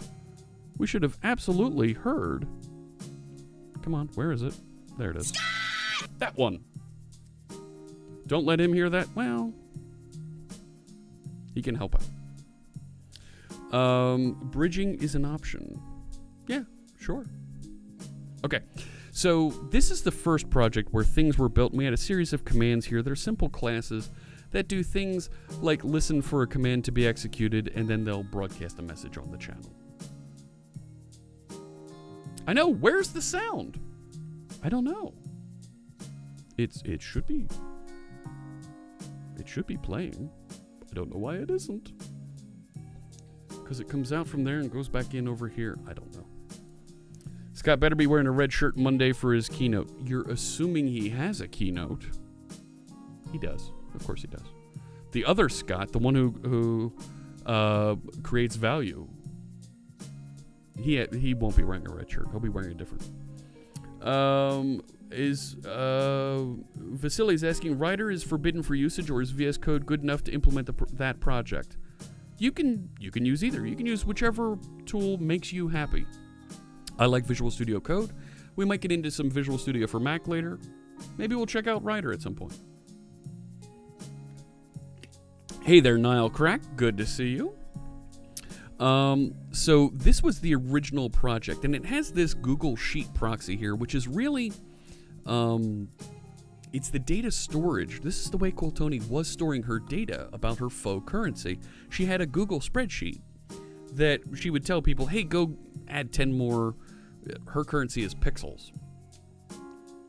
A: We should have absolutely heard. Come on, where is it? There it is. That one. Don't let him hear that. Well, he can help out. Bridging is an option. Yeah, sure. Okay, so this is the first project where things were built. We had a series of commands here. They're simple classes that do things like listen for a command to be executed, and then they'll broadcast a message on the channel. I know, where's the sound? I don't know. It should be playing. I don't know why it isn't. Because it comes out from there and goes back in over here. I don't know. Scott better be wearing a red shirt Monday for his keynote. You're assuming he has a keynote. He does. Of course he does. The other Scott, the one who creates value, he won't be wearing a red shirt. He'll be wearing a different. Vasily's asking, Rider is forbidden for usage, or is VS Code good enough to implement that project? You can use either. You can use whichever tool makes you happy. I like Visual Studio Code. We might get into some Visual Studio for Mac later. Maybe we'll check out Rider at some point. Hey there, Nile Crack. Good to see you. So this was the original project, and it has this Google Sheet proxy here, which is really, it's the data storage. This is the way Quiltoni was storing her data about her faux currency. She had a Google spreadsheet that she would tell people, hey, go add 10 more. Her currency is pixels.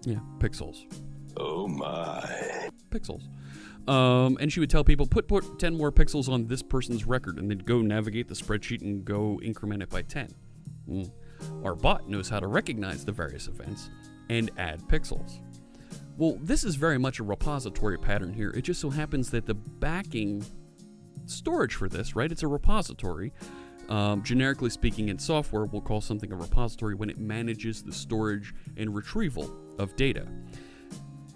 A: Yeah, pixels.
D: Oh my.
A: Pixels. And she would tell people, put 10 more pixels on this person's record, and then go navigate the spreadsheet and go increment it by 10. Our bot knows how to recognize the various events and add pixels. Well, this is very much a repository pattern here. It just so happens that the backing storage for this, right? It's a repository. Generically speaking, in software, we'll call something a repository when it manages the storage and retrieval of data.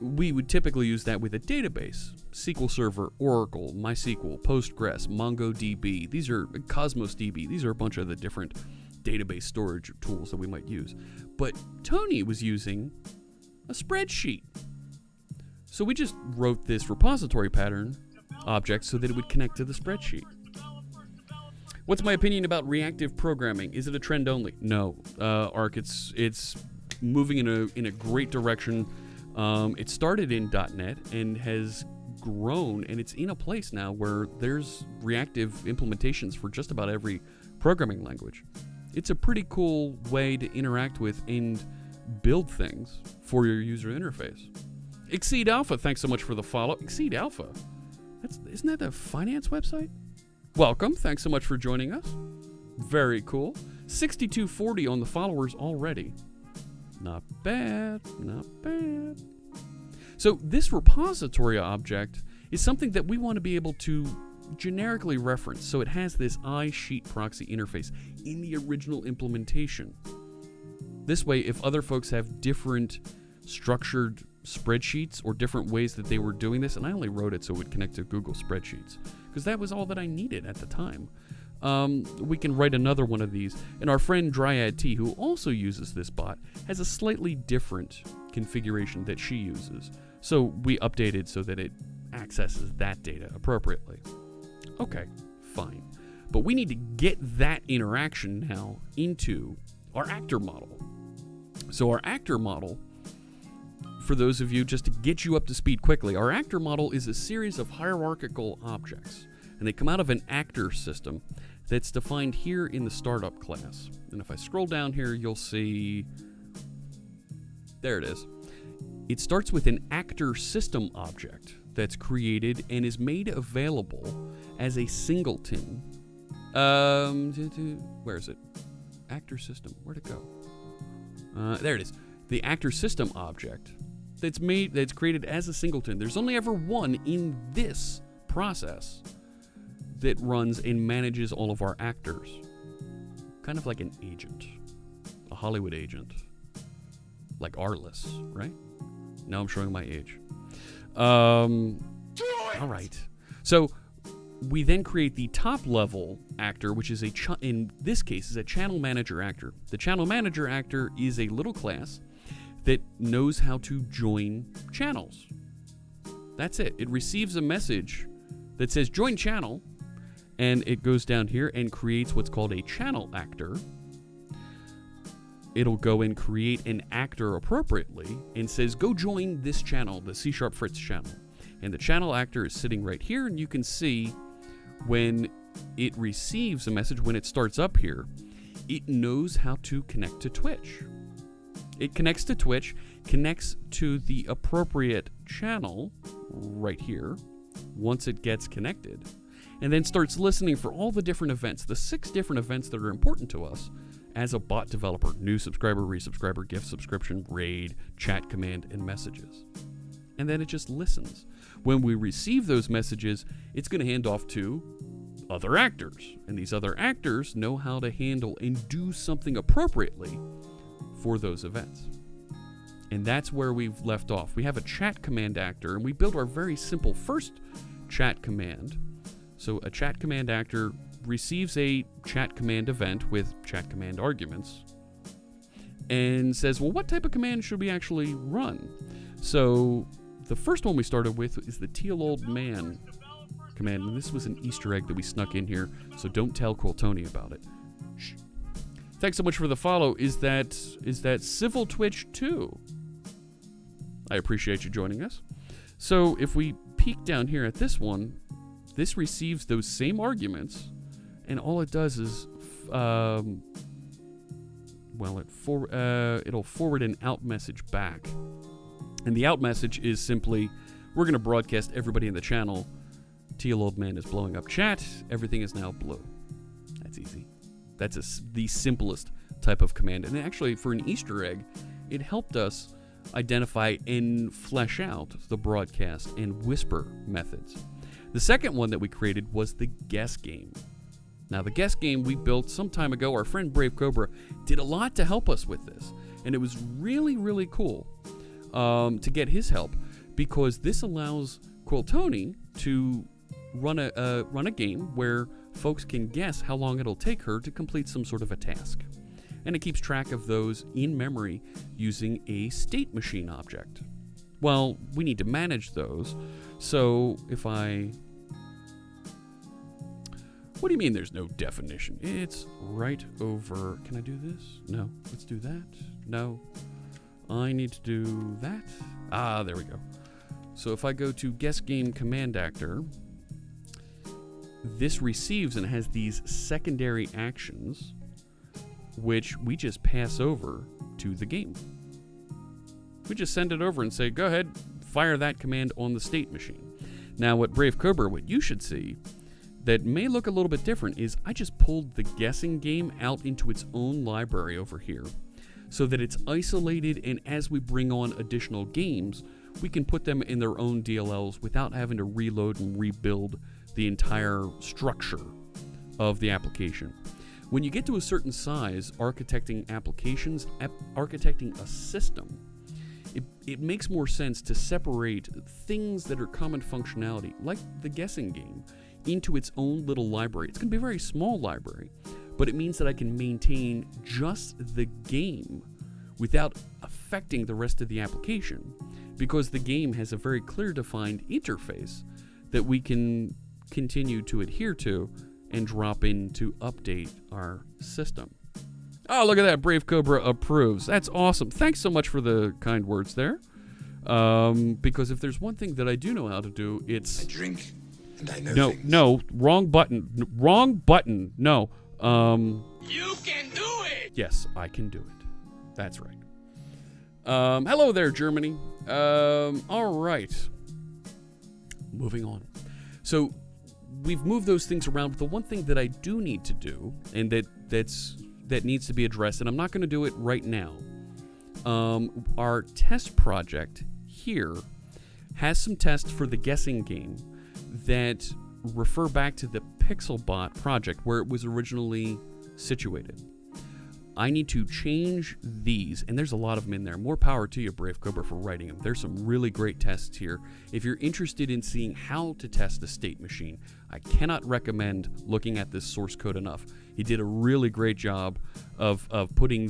A: We would typically use that with a database. SQL Server, Oracle, MySQL, Postgres, MongoDB. These are Cosmos DB. These are a bunch of the different database storage tools that we might use. But Tony was using a spreadsheet. So we just wrote this repository pattern object so that it would connect to the spreadsheet. What's my opinion about reactive programming? Is it a trend only? No, Ark. It's moving in a great direction. It started in .NET and has grown, and it's in a place now where there's reactive implementations for just about every programming language. It's a pretty cool way to interact with and build things for your user interface. Exceed Alpha, thanks so much for the follow. Exceed Alpha, isn't that a finance website? Welcome, thanks so much for joining us. Very cool. 6240 on the followers already. Not bad, not bad. So this repository object is something that we want to be able to generically reference. So it has this iSheet proxy interface in the original implementation. This way, if other folks have different structured spreadsheets or different ways that they were doing this, and I only wrote it so it would connect to Google Spreadsheets, because that was all that I needed at the time. We can write another one of these. And our friend Dryad T, who also uses this bot, has a slightly different configuration that she uses. So we updated so that it accesses that data appropriately. Okay, fine. But we need to get that interaction now into our actor model. So our actor model, for those of you, just to get you up to speed quickly, our actor model is a series of hierarchical objects. And they come out of an actor system that's defined here in the startup class. And if I scroll down here, you'll see, there it is. It starts with an actor system object that's created and is made available as a singleton. Where is it? Actor system, where'd it go? There it is. The actor system object that's created as a singleton. There's only ever one in this process that runs and manages all of our actors. Kind of like an agent. A Hollywood agent. Like Arliss, right? Now I'm showing my age. All right. So we then create the top level actor, which is in this case is a channel manager actor. The channel manager actor is a little class that knows how to join channels. That's it. It receives a message that says join channel, and it goes down here and creates what's called a channel actor. It'll go and create an actor appropriately and says, go join this channel, the C# Fritz channel. And the channel actor is sitting right here, and you can see when it receives a message, when it starts up here, it knows how to connect to Twitch. It connects to Twitch, connects to the appropriate channel right here once it gets connected, and then starts listening for all the different events, the 6 different events that are important to us as a bot developer: new subscriber, resubscriber, gift subscription, raid, chat command, and messages. And then it just listens. When we receive those messages, it's going to hand off to other actors. And these other actors know how to handle and do something appropriately for those events. And that's where we've left off. We have a chat command actor, and we build our very simple first chat command. So a chat command actor receives a chat command event with chat command arguments and says, well, what type of command should we actually run? So the first one we started with is the teal old man command, and this was an Easter egg that we snuck in here, so don't tell Quiltoni about it. Shh. Thanks so much for the follow. Is that Civil Twitch 2? I appreciate you joining us. So if we peek down here at this one, this receives those same arguments, and all it does is, it'll forward an out message back. And the out message is simply, we're going to broadcast everybody in the channel. Teal old man is blowing up chat. Everything is now blue. That's easy. That's the simplest type of command. And actually, for an Easter egg, it helped us identify and flesh out the broadcast and whisper methods. The second one that we created was the guess game. Now, the guess game we built some time ago. Our friend Brave Cobra did a lot to help us with this, and it was really, really cool to get his help, because this allows Quiltoni to run a game where folks can guess how long it'll take her to complete some sort of a task. And it keeps track of those in memory using a state machine object. Well, we need to manage those. So if what do you mean there's no definition? It's right over. Can I do this? No. Let's do that. No. I need to do that. Ah, there we go. So if I go to guess game command actor, this receives and has these secondary actions, which we just pass over to the game. We just send it over and say, go ahead, fire that command on the state machine. Now, what Brave Cobra, what you should see, that may look a little bit different, is I just pulled the guessing game out into its own library over here, so that it's isolated, and as we bring on additional games, we can put them in their own DLLs without having to reload and rebuild the entire structure of the application. When you get to a certain size, architecting applications, architecting a system, it makes more sense to separate things that are common functionality, like the guessing game, into its own little library. It's going to be a very small library, but it means that I can maintain just the game without affecting the rest of the application, because the game has a very clear defined interface that we can continue to adhere to and drop in to update our system. Oh, look at that. Brave Cobra approves. That's awesome. Thanks so much for the kind words there. Because if there's one thing that I do know how to do, it's...
D: I drink, and I know things.
A: No, wrong button. Wrong button. No.
B: You can do it!
A: Yes, I can do it. That's right. Hello there, Germany. All right. Moving on. So, we've moved those things around, but the one thing that I do need to do, and that needs to be addressed, and I'm not going to do it right now. Our test project here has some tests for the guessing game that refer back to the PixelBot project where it was originally situated. I need to change these, and there's a lot of them in there. More power to you, Brave Cobra, for writing them. There's some really great tests here. If you're interested in seeing how to test a state machine, I cannot recommend looking at this source code enough. He did a really great job of putting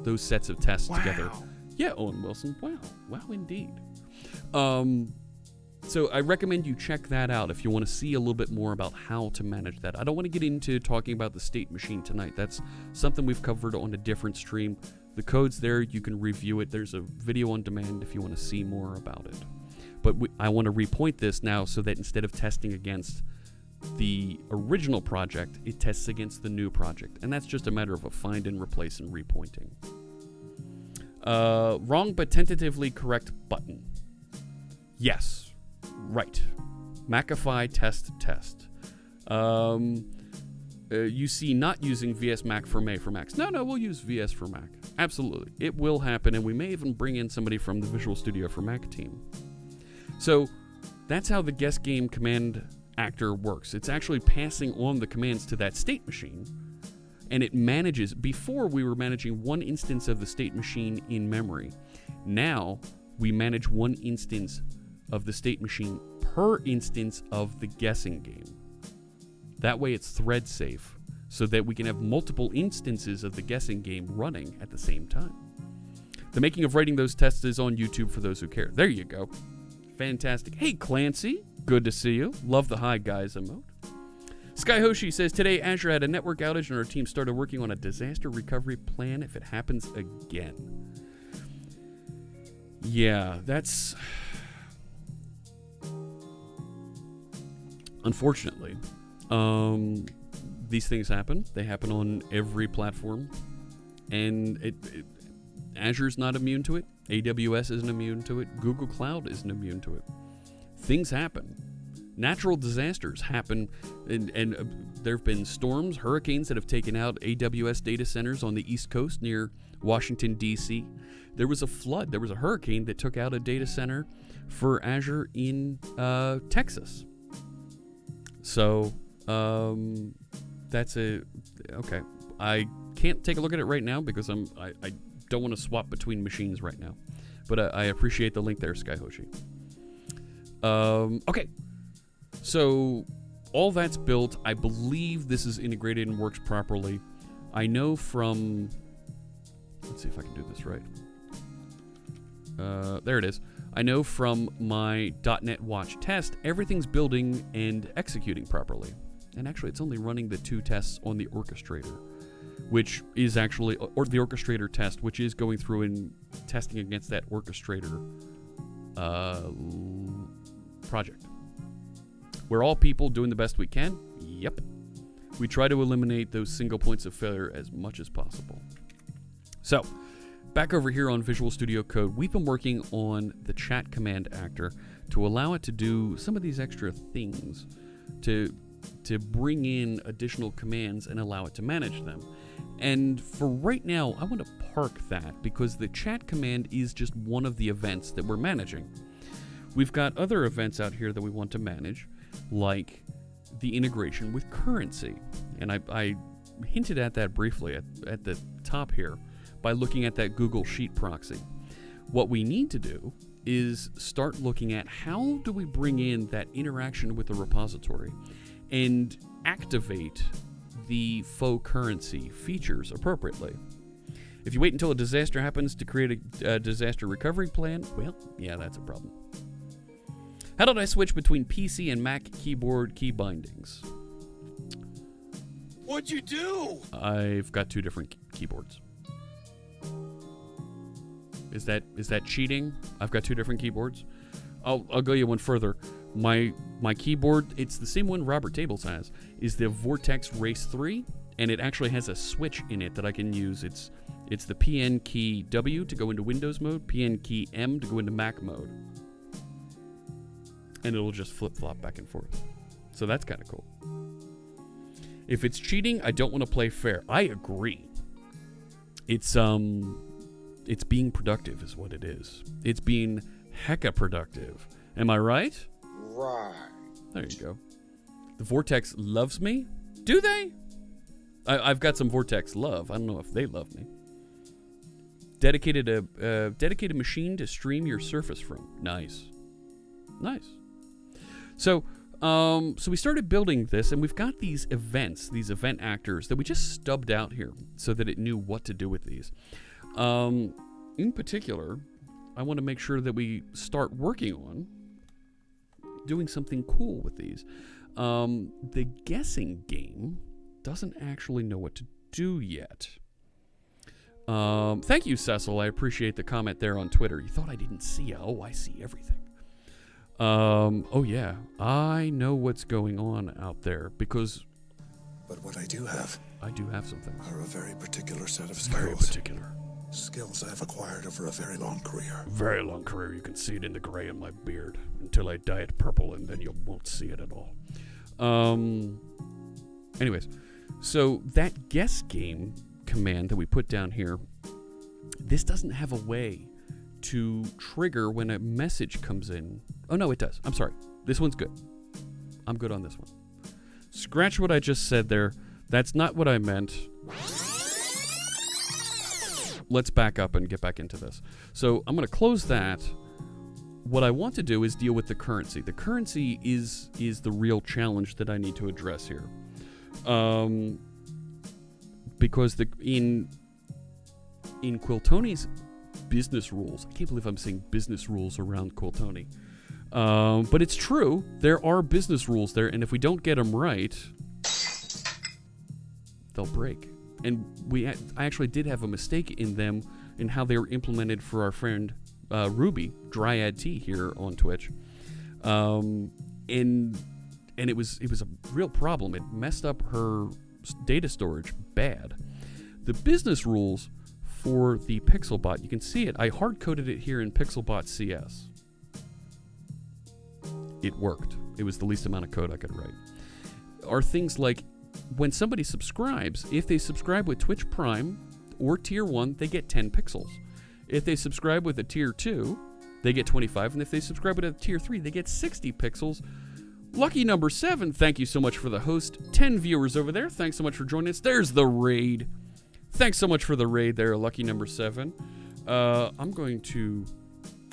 A: those sets of tests together. Yeah, Owen Wilson. Wow, indeed. So I recommend you check that out if you want to see a little bit more about how to manage that. I don't want to get into talking about the state machine tonight. That's something we've covered on a different stream. The code's there. You can review it. There's a video on demand if you want to see more about it. But I want to repoint this now so that instead of testing against the original project, it tests against the new project. And that's just a matter of a find and replace and repointing. Wrong but tentatively correct button. Yes. Right. Macify test. You see not using VS Mac for May for Macs. No, we'll use VS for Mac. Absolutely. It will happen, and we may even bring in somebody from the Visual Studio for Mac team. So that's how the guess game command actor works. It's actually passing on the commands to that state machine, and it manages. Before, we were managing one instance of the state machine in memory. Now we manage one instance of the state machine per instance of the guessing game. That way it's thread safe, so that we can have multiple instances of the guessing game running at the same time. The making of writing those tests is on YouTube for those who care. There you go. Fantastic. Hey, Clancy. Good to see you. Love the hi guys emote. Sky Hoshi says, today Azure had a network outage and our team started working on a disaster recovery plan if it happens again. Yeah, that's... Unfortunately, these things happen. They happen on every platform, and Azure's not immune to it. AWS isn't immune to it. Google Cloud isn't immune to it. Things happen. Natural disasters happen, and there have been storms, hurricanes that have taken out AWS data centers on the East Coast near Washington, D.C. There was a flood. There was a hurricane that took out a data center for Azure in Texas. So, that's okay. I can't take a look at it right now because I don't want to swap between machines right now. But I appreciate the link there, Sky Hoshi. Okay. So, all that's built. I believe this is integrated and works properly. I know from... Let's see if I can do this right. There it is. I know from my .NET Watch test, everything's building and executing properly. And actually, it's only running the 2 tests on the orchestrator, which is actually, or the orchestrator test, which is going through and testing against that orchestrator project. We're all people doing the best we can. Yep. We try to eliminate those single points of failure as much as possible. So, back over here on Visual Studio Code, we've been working on the chat command actor to allow it to do some of these extra things, to bring in additional commands and allow it to manage them. And for right now, I want to park that because the chat command is just one of the events that we're managing. We've got other events out here that we want to manage, like the integration with currency. And I hinted at that briefly at the top here by looking at that Google Sheet proxy. What we need to do is start looking at how do we bring in that interaction with the repository and activate the faux currency features appropriately. If you wait until a disaster happens to create a disaster recovery plan, well, yeah, that's a problem. How did I switch between PC and Mac keyboard key bindings?
B: What'd you do?
A: I've got two different keyboards. Is that cheating? I've got two different keyboards. I'll go you one further. My keyboard, it's the same one Robert Tables has, is the Vortex Race 3, and it actually has a switch in it that I can use. It's the PN key W to go into Windows mode, PN key M to go into Mac mode. And it'll just flip-flop back and forth. So that's kind of cool. If it's cheating, I don't want to play fair. I agree. It's being productive is what it is. It's being hecka productive. Am I right?
C: Right.
A: There you go. The Vortex loves me? Do they? I've got some Vortex love. I don't know if they love me. Dedicated machine to stream your Surface from. Nice. So we started building this, and we've got these events, these event actors that we just stubbed out here so that it knew what to do with these. In particular, I want to make sure that we start working on doing something cool with these. The guessing game doesn't actually know what to do yet. Thank you, Cecil. I appreciate the comment there on Twitter. You thought I didn't see it. Oh, I see everything. Oh yeah, I know what's going on out there because...
D: But what I do have
A: something.
D: are a very particular set of skills.
A: Very particular.
D: Skills I've acquired over a very long career.
A: Very long career. You can see it in the gray in my beard until I dye it purple, and then you won't see it at all. Anyways, so that guess game command that we put down here, this doesn't have a way to trigger when a message comes in. Oh, no, it does. I'm sorry. This one's good. I'm good on this one. Scratch what I just said there. That's not what I meant. Let's back up and get back into this. So I'm going to close that. What I want to do is deal with the currency. The currency is the real challenge that I need to address here. Because in Quiltoni's business rules, I can't believe I'm saying business rules around Quiltoni. But it's true. There are business rules there, and if we don't get them right, they'll break. And I actually did have a mistake in them in how they were implemented for our friend Ruby, Dryad T here on Twitch. And it was a real problem. It messed up her data storage bad. The business rules for the Pixelbot, you can see it. I hard-coded it here in Pixelbot CS. It worked. It was the least amount of code I could write. Are things like when somebody subscribes, if they subscribe with Twitch Prime or Tier 1, they get 10 pixels. If they subscribe with a Tier 2, they get 25. And if they subscribe with a Tier 3, they get 60 pixels. Lucky number 7, thank you so much for the host. 10 viewers over there. Thanks so much for joining us. There's the raid. Thanks so much for the raid there, lucky number 7. I'm going to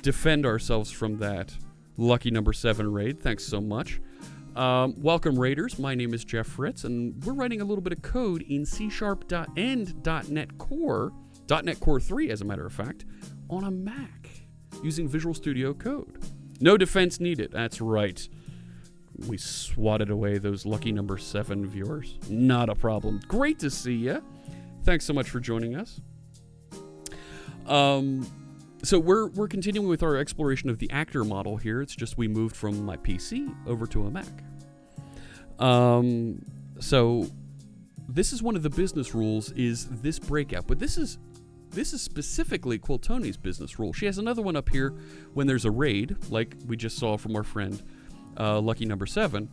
A: defend ourselves from that lucky number 7 raid. Thanks so much. Welcome, Raiders. My name is Jeff Fritz, and we're writing a little bit of code in C# and .NET Core 3, as a matter of fact, on a Mac using Visual Studio Code. No defense needed. That's right. We swatted away those lucky number 7 viewers. Not a problem. Great to see ya. Thanks so much for joining us. So we're continuing with our exploration of the actor model here. It's just we moved from my PC over to a Mac. So this is one of the business rules, is this breakout. But this is specifically Quiltoni's business rule. She has another one up here when there's a raid, like we just saw from our friend Lucky Number 7.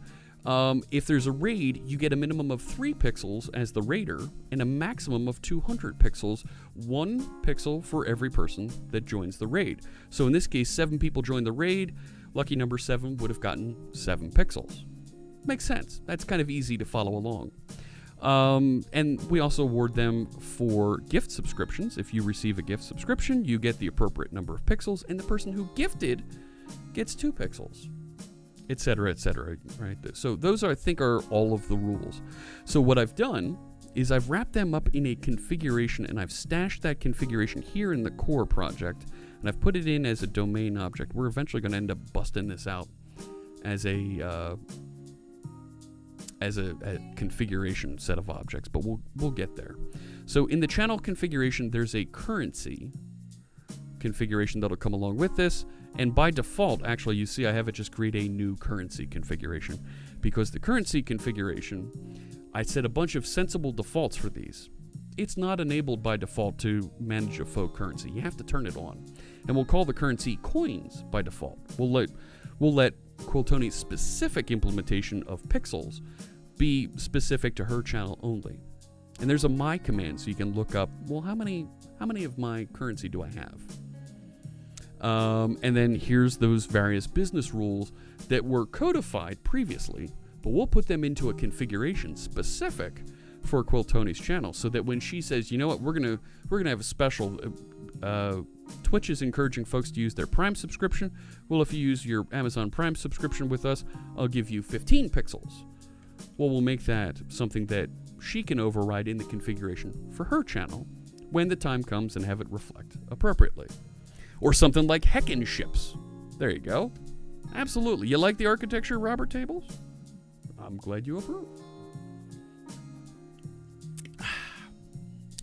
A: If there's a raid, you get a minimum of 3 pixels as the raider and a maximum of 200 pixels, 1 pixel for every person that joins the raid. So in this case, 7 people joined the raid. Lucky Number 7 would have gotten 7 pixels. Makes sense. That's kind of easy to follow along. And we also award them for gift subscriptions. If you receive a gift subscription, you get the appropriate number of pixels, and the person who gifted gets 2 pixels, etc., etc., right? So those I think are all of the rules. So what I've done is I've wrapped them up in a configuration, and I've stashed that configuration here in the core project, and I've put it in as a domain object. We're eventually going to end up busting this out as a configuration set of objects, but we'll get there. So in the channel configuration, there's a currency configuration that'll come along with this, and by default, actually, you see I have it just create a new currency configuration, because the currency configuration, I set a bunch of sensible defaults for these. It's not enabled by default to manage a faux currency. You have to turn it on, and we'll call the currency coins by default. We'll let Quiltoni's specific implementation of pixels be specific to her channel only. And there's a my command, so you can look up, well, how many of my currency do I have? And then here's those various business rules that were codified previously, but we'll put them into a configuration specific for Quiltoni's channel, so that when she says, you know what, we're gonna have a special. Twitch is encouraging folks to use their Prime subscription. Well, if you use your Amazon Prime subscription with us, I'll give you 15 pixels. Well, we'll make that something that she can override in the configuration for her channel when the time comes, and have it reflect appropriately. Or something like heckin' ships. There you go. Absolutely. You like the architecture, Robert Tables? I'm glad you approve.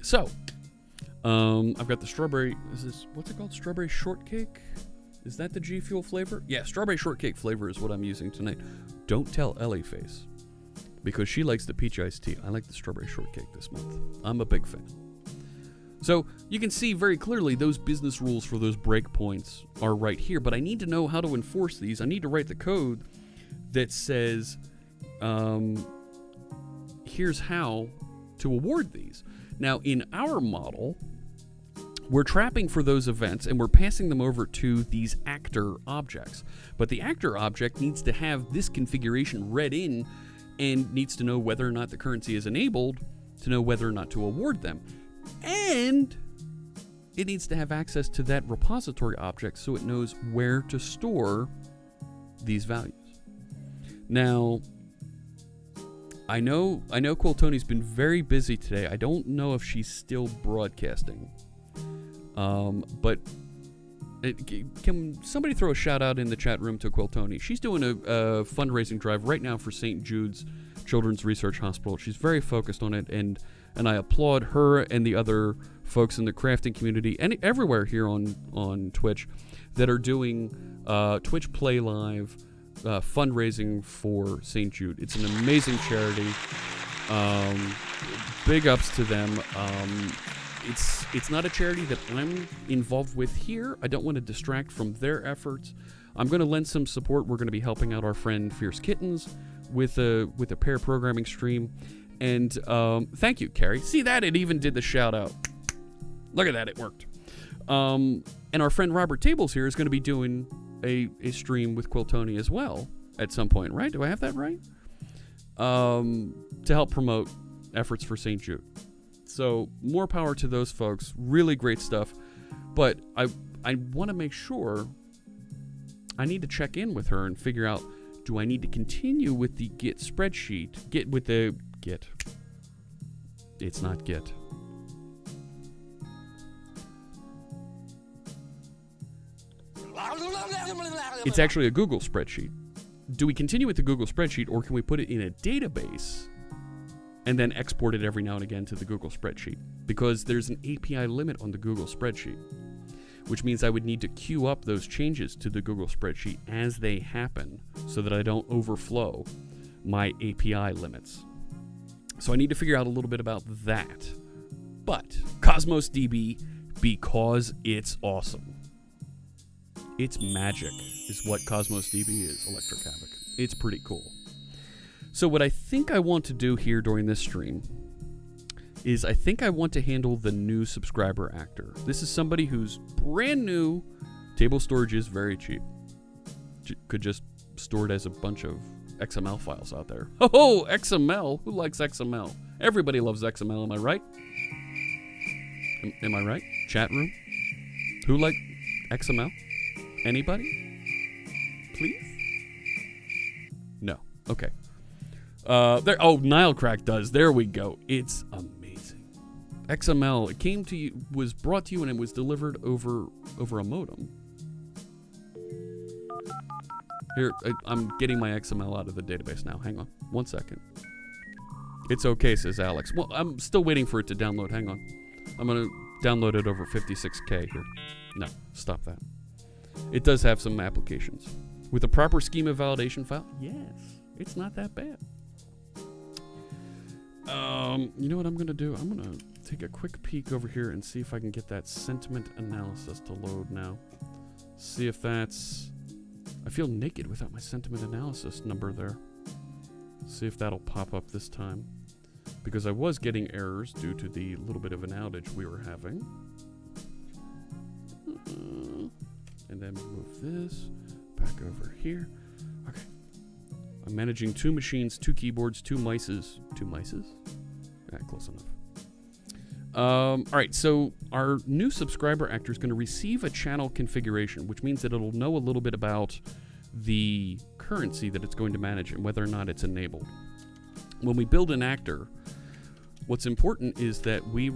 A: So, I've got the strawberry, what's it called? Strawberry shortcake? Is that the G Fuel flavor? Yeah, strawberry shortcake flavor is what I'm using tonight. Don't tell Ellie Face, because she likes the peach iced tea. I like the strawberry shortcake this month. I'm a big fan. So you can see very clearly those business rules for those breakpoints are right here, but I need to know how to enforce these. I need to write the code that says, here's how to award these. Now, in our model, we're trapping for those events, and we're passing them over to these actor objects. But the actor object needs to have this configuration read in, and needs to know whether or not the currency is enabled, to know whether or not to award them. And it needs to have access to that repository object, so it knows where to store these values. Now, I know Quiltoni's been very busy today. I don't know if she's still broadcasting. But can somebody throw a shout out in the chat room to Quiltoni? She's doing a fundraising drive right now for St. Jude's Children's Research Hospital. She's very focused on it, and I applaud her and the other folks in the crafting community and everywhere here on Twitch that are doing Twitch Play Live fundraising for St. Jude. It's an amazing charity. Big ups to them. It's not a charity that I'm involved with here. I don't want to distract from their efforts. I'm going to lend some support. We're going to be helping out our friend Fierce Kittens with a pair programming stream. And thank you, Carrie. See that? It even did the shout out. Look at that. It worked. And our friend Robert Tables here is going to be doing a stream with Quiltoni as well at some point, right? Do I have that right? To help promote efforts for St. Jude. So more power to those folks. Really great stuff. But I want to make sure, I need to check in with her and figure out, do I need to continue with the Git spreadsheet? Git. It's not Git. It's actually a Google spreadsheet. Do we continue with the Google spreadsheet, or can we put it in a database and then export it every now and again to the Google spreadsheet, because there's an API limit on the Google spreadsheet, which means I would need to queue up those changes to the Google spreadsheet as they happen so that I don't overflow my API limits. So I need to figure out a little bit about that. But Cosmos DB, because it's awesome. It's magic is what Cosmos DB is, Electric Havoc. It's pretty cool. So what I think I want to do here during this stream is I think I want to handle the new subscriber actor. This is somebody who's brand new. Table storage is very cheap. Could just store it as a bunch of XML files out there. Oh, XML! Who likes XML? Everybody loves XML, am I right? Am I right? Chat room? Who like XML? Anybody? Please? No. Okay. There. Oh, Nilecrack does. There we go. It's amazing. XML. It came to you, was brought to you, and it was delivered over a modem. Here, I'm getting my XML out of the database now. Hang on, 1 second. It's okay, says Alex. Well, I'm still waiting for it to download. Hang on. I'm gonna download it over 56K here. No, stop that. It does have some applications with a proper schema validation file. Yes, it's not that bad. You know what I'm gonna do? I'm gonna take a quick peek over here and see if I can get that sentiment analysis to load now. See if that's... I feel naked without my sentiment analysis number there. See if that'll pop up this time. Because I was getting errors due to the little bit of an outage we were having. And then move this back over here. Okay. I'm managing 2 machines, 2 keyboards, 2 mices. 2 mices? Yeah, close enough. Alright, so our new subscriber actor is going to receive a channel configuration, which means that it'll know a little bit about the currency that it's going to manage and whether or not it's enabled. When we build an actor, what's important is that we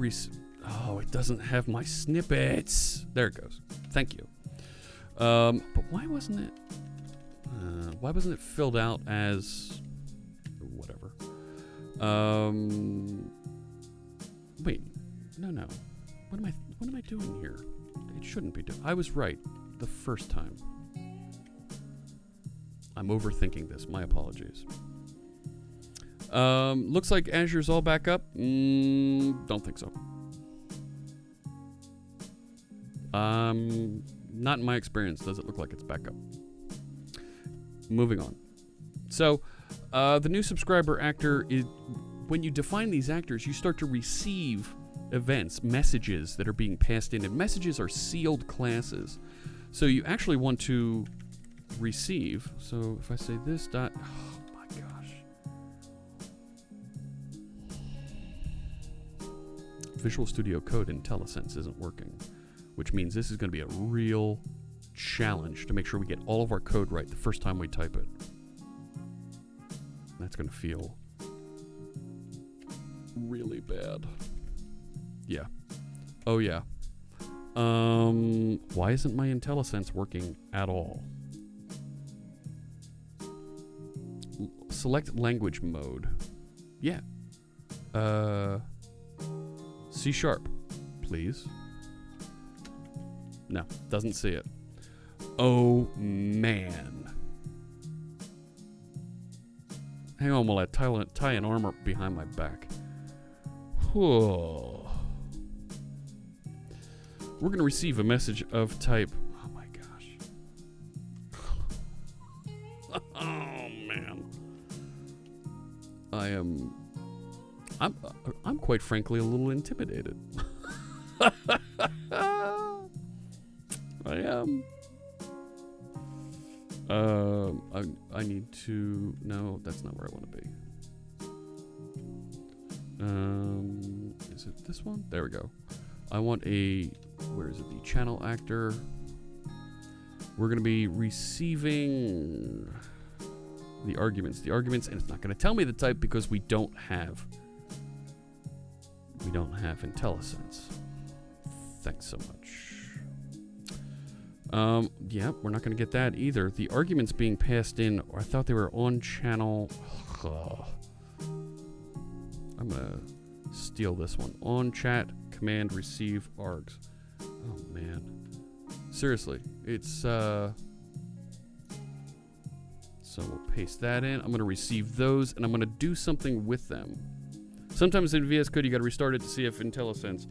A: oh, it doesn't have my snippets. There it goes. Thank you. But why wasn't it filled out as whatever? Wait, no. What am I doing here? It shouldn't be doing. I was right the first time. I'm overthinking this. My apologies. Looks like Azure's all back up. Don't think so. Not in my experience does it look like it's back up. Moving on. So, the new subscriber actor is, when you define these actors, you start to receive events, messages that are being passed in, and messages are sealed classes. So you actually want to receive. So if I say this dot, oh my gosh. Visual Studio Code in IntelliSense isn't working, which means this is going to be a real challenge to make sure we get all of our code right the first time we type it. That's going to feel really bad. Yeah. Oh yeah. Why isn't my IntelliSense working at all? Select language mode. Yeah. C#, please. No, doesn't see it. Oh man. Hang on while I tie an arm up behind my back. Whoa. We're going to receive a message of type... Oh my gosh. Oh man. I'm quite frankly a little intimidated. I am. I need to... No, that's not where I want to be. Is it this one? There we go. I want a... Where is it? The channel actor. We're going to be receiving the arguments. And it's not going to tell me the type because we don't have IntelliSense. Thanks so much. Yeah, we're not going to get that either. The arguments being passed in, or I thought they were on channel. I'm gonna steal this one. On chat, command, receive, args. Oh, man. Seriously, it's, So we'll paste that in. I'm gonna receive those, and I'm gonna do something with them. Sometimes in VS Code, you gotta restart it to see if IntelliSense.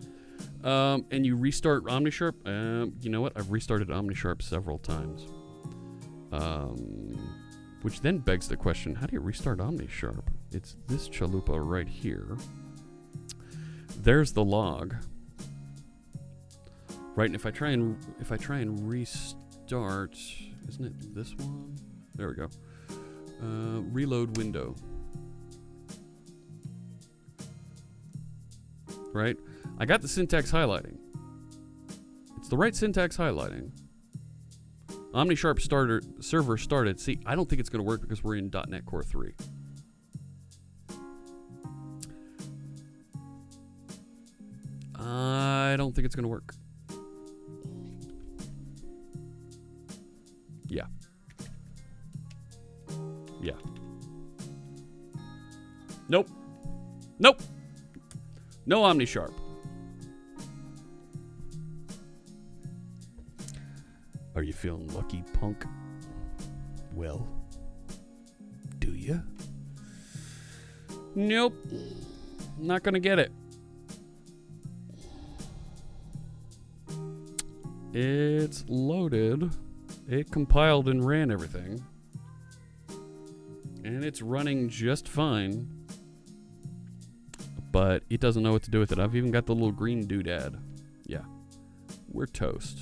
A: And you restart OmniSharp. You know what? I've restarted OmniSharp several times. Which then begs the question, how do you restart OmniSharp? It's this chalupa right here. There's the log. Right, and if I try and restart, isn't it this one? There we go. Reload window. Right? I got the syntax highlighting. It's the right syntax highlighting. OmniSharp server started. See, I don't think it's going to work because we're in .NET Core 3. I don't think it's going to work. Yeah. Yeah. Nope. Nope. No OmniSharp. Are you feeling lucky, punk? Well, do you? Nope. Not gonna get it. It's loaded. It compiled and ran everything. And it's running just fine. But it doesn't know what to do with it. I've even got the little green doodad. Yeah. We're toast.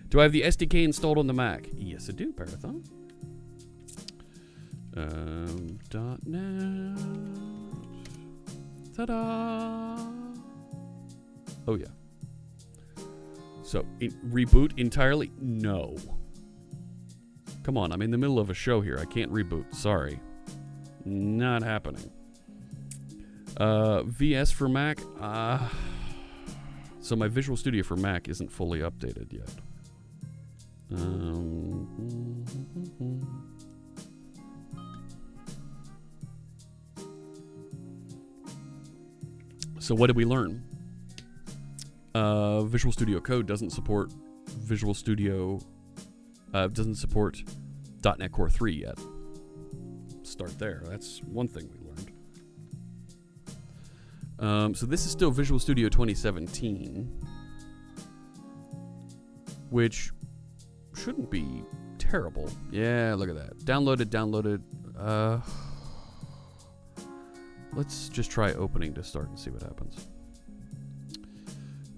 A: Do I have the SDK installed on the Mac? Yes, I do, Parathon. .NET. Ta-da! Oh, yeah. So, reboot entirely? No. Come on, I'm in the middle of a show here. I can't reboot. Sorry. Not happening. VS for Mac? So my Visual Studio for Mac isn't fully updated yet. So what did we learn? Visual Studio Code doesn't support Visual Studio, doesn't support .NET Core 3 yet. Start there. That's one thing we learned. So this is still Visual Studio 2017, which shouldn't be terrible. Yeah, look at that. Downloaded. Let's just try opening to start and see what happens.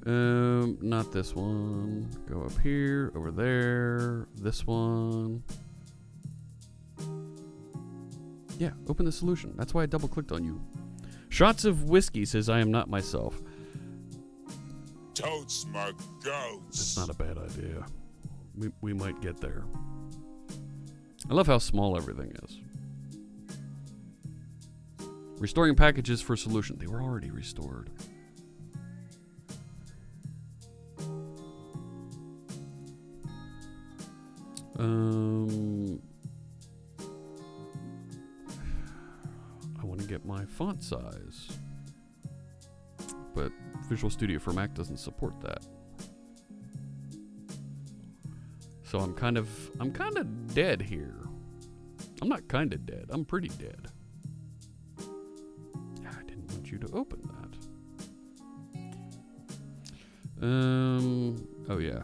A: Not this one. Go up here, over there, this one. Yeah, open the solution. That's why I double clicked on you. Shots of Whiskey says I am not myself.
H: Totes my goats.
A: That's not a bad idea. We might get there. I love how small everything is. Restoring packages for solution. They were already restored. I want to get my font size, but Visual Studio for Mac doesn't support that. So I'm kind of dead here. I'm not kind of dead. I'm pretty dead. I didn't want you to open that. Oh yeah.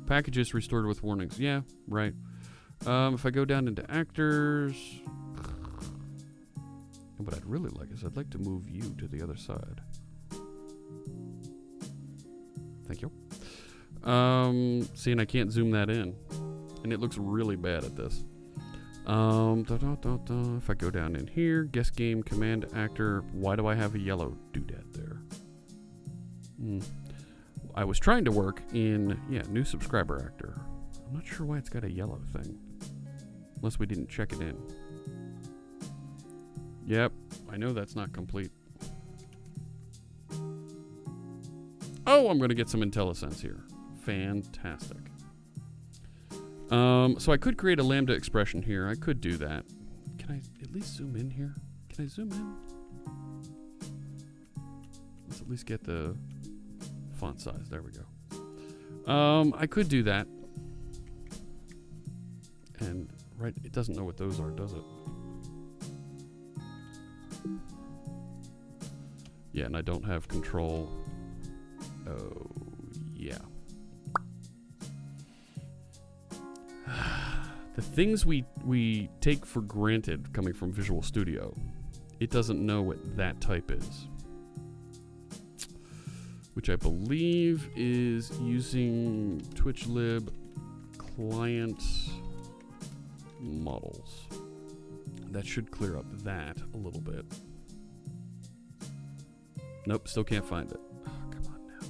A: Packages restored with warnings. Yeah, right. If I go down into actors, what I'd really like is I'd like to move you to the other side. Thank you. See, and I can't zoom that in, and it looks really bad at this. If I go down in here, guest game, command actor, why do I have a yellow doodad there? I was trying to work in, new subscriber actor. I'm not sure why it's got a yellow thing. Unless we didn't check it in. Yep, I know that's not complete. Oh, I'm going to get some IntelliSense here. Fantastic. So I could create a lambda expression here. I could do that. Can I at least zoom in here? Can I zoom in? at least get the font size. There we go. I could do that. And, right, it doesn't know what those are, does it? Yeah, and I don't have control. Oh, yeah. The things we take for granted coming from Visual Studio, it doesn't know what that type is. Which I believe is using TwitchLib client models. That should clear up that a little bit. Nope, still can't find it. Oh, come on now.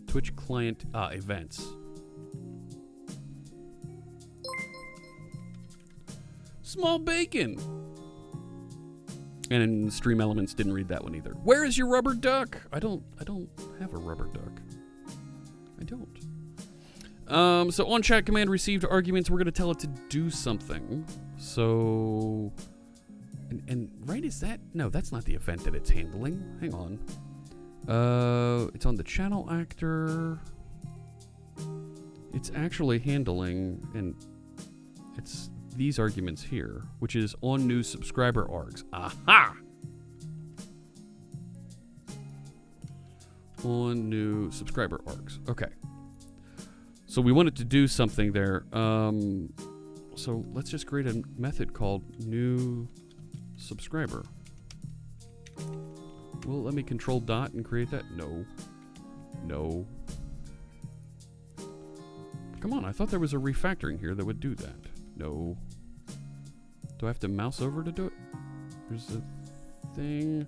A: Twitch client events. Small bacon. And Stream Elements didn't read that one either. Where is your rubber duck? I don't have a rubber duck. I don't. So on chat command received arguments, we're gonna tell it to do something. So and right, is that? No, that's not the event that it's handling. Hang on. It's on the channel actor. It's actually handling, and it's these arguments here, which is on new subscriber args. Aha! On new subscriber args. Okay. So we wanted to do something there. So let's just create a method called new subscriber. Well, let me control dot and create that. No. No. Come on, I thought there was a refactoring here that would do that. No. Do I have to mouse over to do it? There's a thing.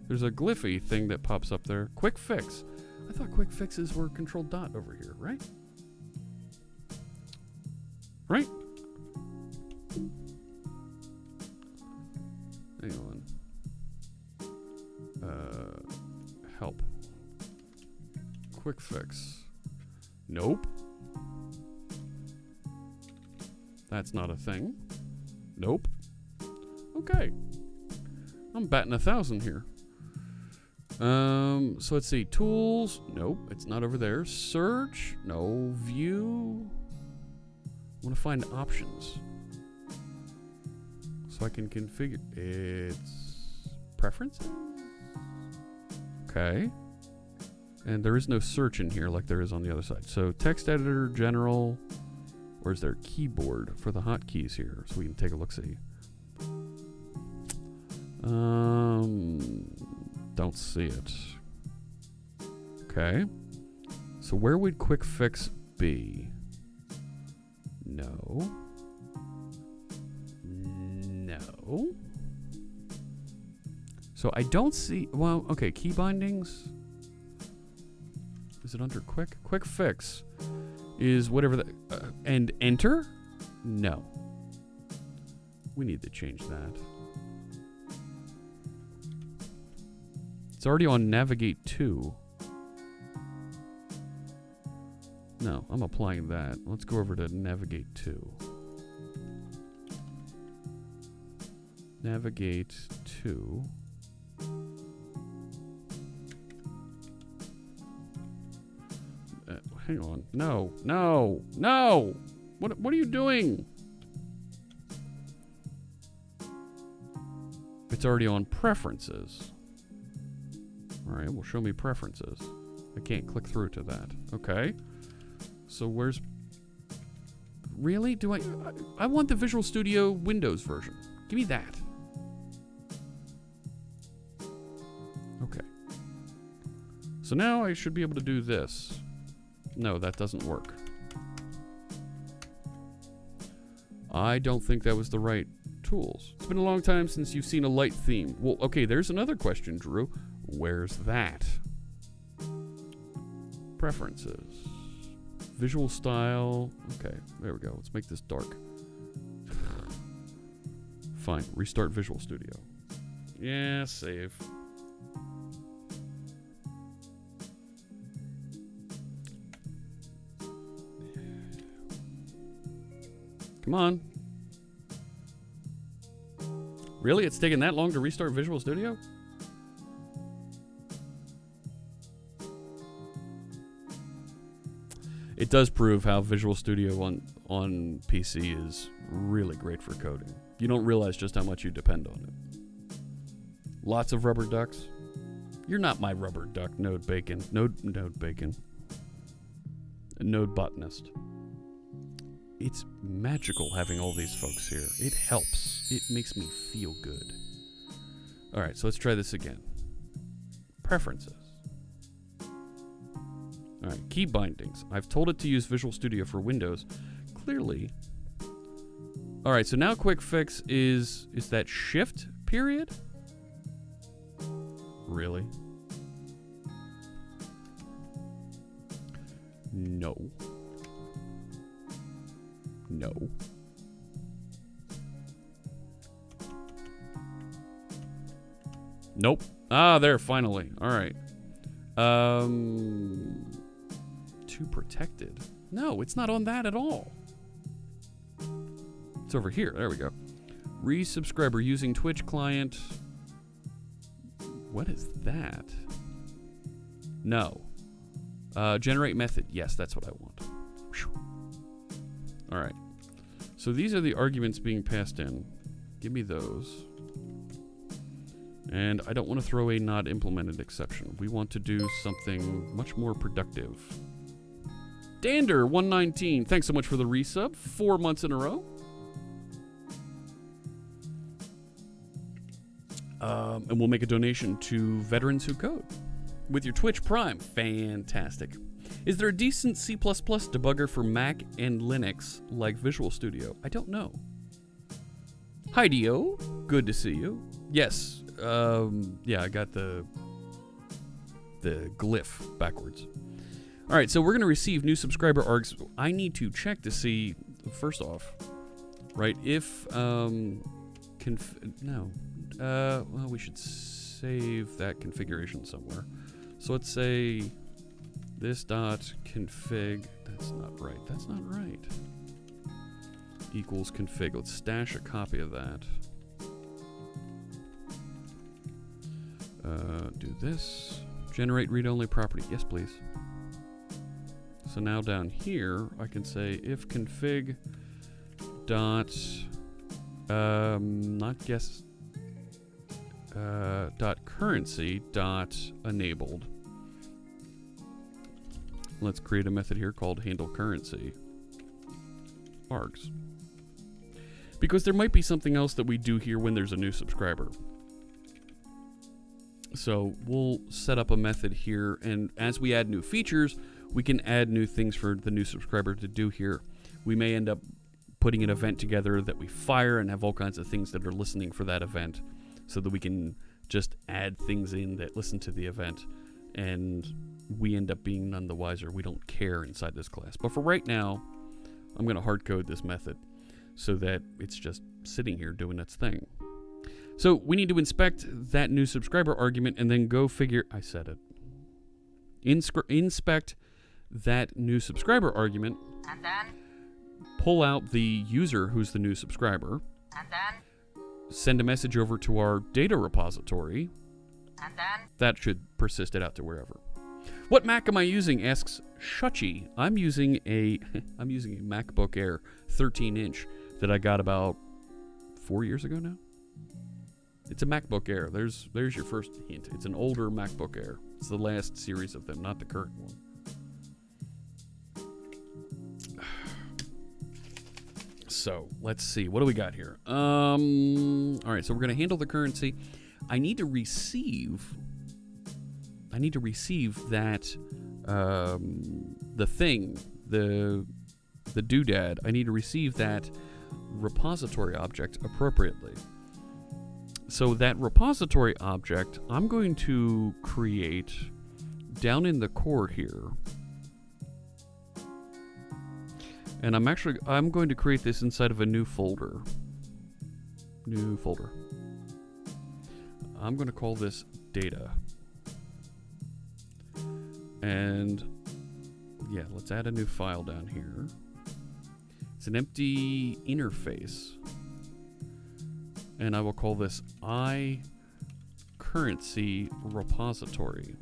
A: There's a glyphy thing that pops up there. Quick fix. I thought quick fixes were control dot over here, right? Right? Hang on. Help. Quick fix. Nope. That's not a thing. Nope. Okay. I'm batting 1,000 here. So let's see. Tools. Nope. It's not over there. Search. No. View. I want to find options. So I can configure. It's preferences. Okay. And there is no search in here like there is on the other side. So text editor, general. Where's their keyboard for the hotkeys here? So we can take a look-see. Don't see it. Okay. So where would quick fix be? No. No. So I don't see... Well, okay, key bindings. Is it under quick? Quick fix is whatever the... and enter? No. We need to change that. It's already on navigate 2. No, I'm applying that. Let's go over to navigate 2. Navigate 2. Hang on. No, no, no! What are you doing? It's already on preferences. Alright, well, show me preferences. I can't click through to that. Okay. So where's... Really? Do I want the Visual Studio Windows version. Give me that. Okay. So now I should be able to do this. No, that doesn't work. I don't think that was the right tools. It's been a long time since you've seen a light theme. Well, okay, there's another question, Drew. Where's that? Preferences. Visual style. Okay, there we go. Let's make this dark. Fine. Restart Visual Studio. Yeah, save. Come on. Really? It's taking that long to restart Visual Studio? it does prove how Visual Studio on PC is really great for coding. You don't realize just how much you depend on it. Lots of rubber ducks. You're not my rubber duck, Node Bacon. Node Bacon. A Node botanist. It's magical having all these folks here. It helps. It makes me feel good. All right, so let's try this again. Preferences. All right, key bindings. I've told it to use Visual Studio for Windows. Clearly. All right, so now quick fix is that shift period? Really? No. No. Nope. Ah, there, finally. All right. Too protected. No, it's not on that at all. It's over here. There we go. Resubscriber using Twitch client. What is that? No. Generate method. Yes, that's what I want. Whew. All right. So these are the arguments being passed in. Give me those. And I don't want to throw a not implemented exception. We want to do something much more productive. Dander119, thanks so much for the resub. 4 months in a row. And we'll make a donation to Veterans Who Code with your Twitch Prime. Fantastic. Is there a decent C++ debugger for Mac and Linux like Visual Studio? I don't know. Hi, Dio. Good to see you. Yes. Yeah, I got the glyph backwards. All right, so we're going to receive new subscriber args. I need to check to see, first off, right, if, well, we should save that configuration somewhere. So let's say this dot config, that's not right, equals config. Let's stash a copy of that. Do this. Generate read-only property. Yes, please. So now down here, I can say if config dot dot currency dot enabled. Let's create a method here called handle currency args. Because there might be something else that we do here when there's a new subscriber. So we'll set up a method here, and as we add new features, we can add new things for the new subscriber to do here. We may end up putting an event together that we fire and have all kinds of things that are listening for that event, so that we can just add things in that listen to the event, and we end up being none the wiser. We don't care inside this class. But for right now, I'm going to hard code this method so that it's just sitting here doing its thing. So we need to inspect that new subscriber argument and then go figure... I said it. Inspect that new subscriber argument.
G: And then?
A: Pull out the user who's the new subscriber.
G: And then?
A: Send a message over to our data repository.
G: And then?
A: That should persist it out to wherever. What Mac am I using? Asks Shuchi. I'm using a MacBook Air 13-inch that I got about 4 years ago now. It's a MacBook Air. There's your first hint. It's an older MacBook Air. It's the last series of them, not the current one. So, let's see. What do we got here? All right, so we're going to handle the currency. I need to receive that, the thing, the doodad. I need to receive that repository object appropriately. So that repository object, I'm going to create down in the core here. And I'm going to create this inside of a new folder. I'm going to call this data. And yeah, let's add a new file down here. It's an empty interface. And I will call this iCurrency repository.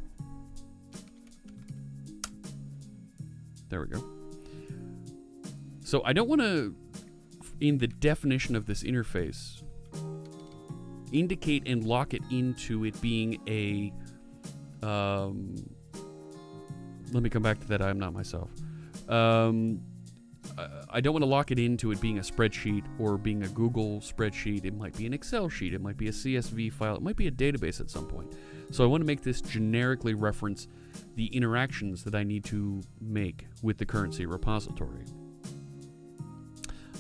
A: There we go. So I don't want to, in the definition of this interface, indicate and lock it into it being a, let me come back to that. I'm not myself. I don't want to lock it into it being a spreadsheet or being a Google spreadsheet. It might be an Excel sheet. It might be a CSV file. It might be a database at some point. So I want to make this generically reference the interactions that I need to make with the currency repository.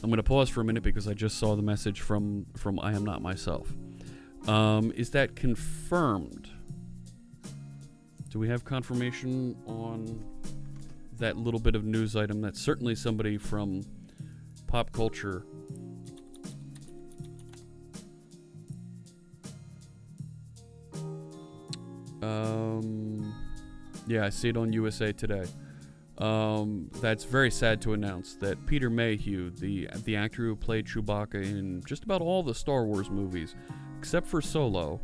A: I'm going to pause for a minute because I just saw the message from I am not myself. Is that confirmed? Do we have confirmation on that little bit of news item? That's certainly somebody from pop culture. Yeah, I see it on USA Today. That's very sad to announce that Peter Mayhew, the actor who played Chewbacca in just about all the Star Wars movies, except for Solo,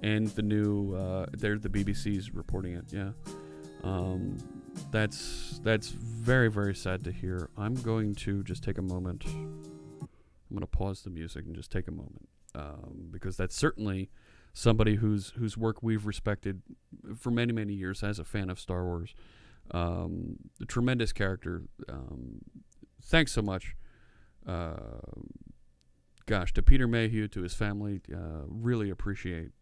A: and the new, the BBC's reporting it, yeah. That's very, very sad to hear. I'm going to just take a moment. I'm going to pause the music and just take a moment, because that's certainly somebody whose work we've respected for many, many years as a fan of Star Wars. A tremendous character. Thanks so much. Gosh, to Peter Mayhew, to his family, really appreciate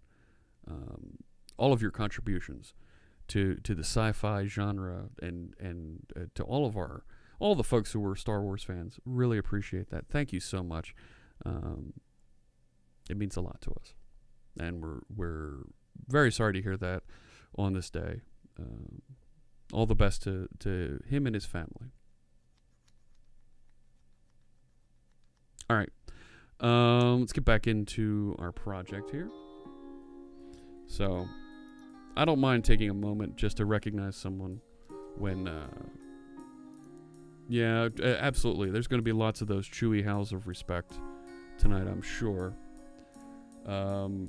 A: all of your contributions to the sci-fi genre and to all the folks who were Star Wars fans. Really appreciate that. Thank you so much. It means a lot to us, and we're very sorry to hear that on this day. All the best to him and his family. All right, let's get back into our project here. So, I don't mind taking a moment just to recognize someone when, yeah, absolutely. There's going to be lots of those Chewy howls of respect tonight, I'm sure.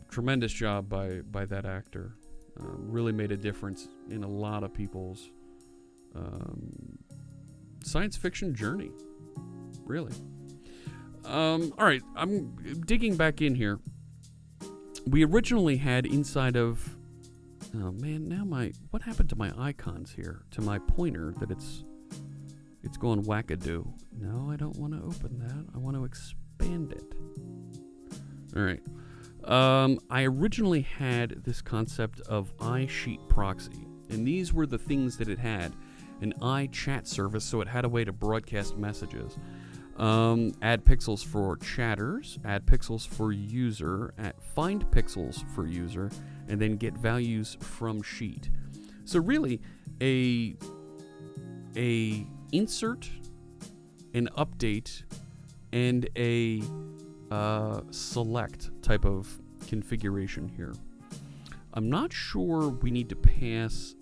A: Tremendous job by that actor. Really made a difference in a lot of people's science fiction journey. Really. All right, I'm digging back in here. We originally had inside of... Oh man, now what happened to my icons here? To my pointer that it's going wackadoo. No, I don't want to open that. I want to expand it. All right. I originally had this concept of iSheet proxy, and these were the things that it had. An iChat service, so it had a way to broadcast messages. Add pixels for chatters, add pixels for user, find pixels for user, and then get values from sheet. So really, a insert, an update, and a select type of configuration here. I'm not sure we need to pass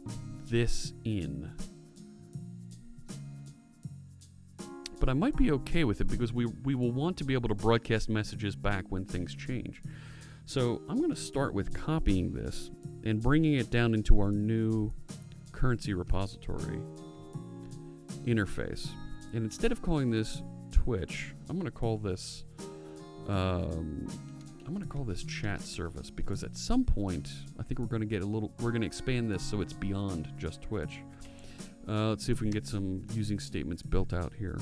A: this in, but I might be okay with it because we will want to be able to broadcast messages back when things change. So I'm going to start with copying this and bringing it down into our new currency repository interface. And instead of calling this Twitch, I'm going to call this chat service, because at some point I think we're going to expand this so it's beyond just Twitch. Let's see if we can get some using statements built out here.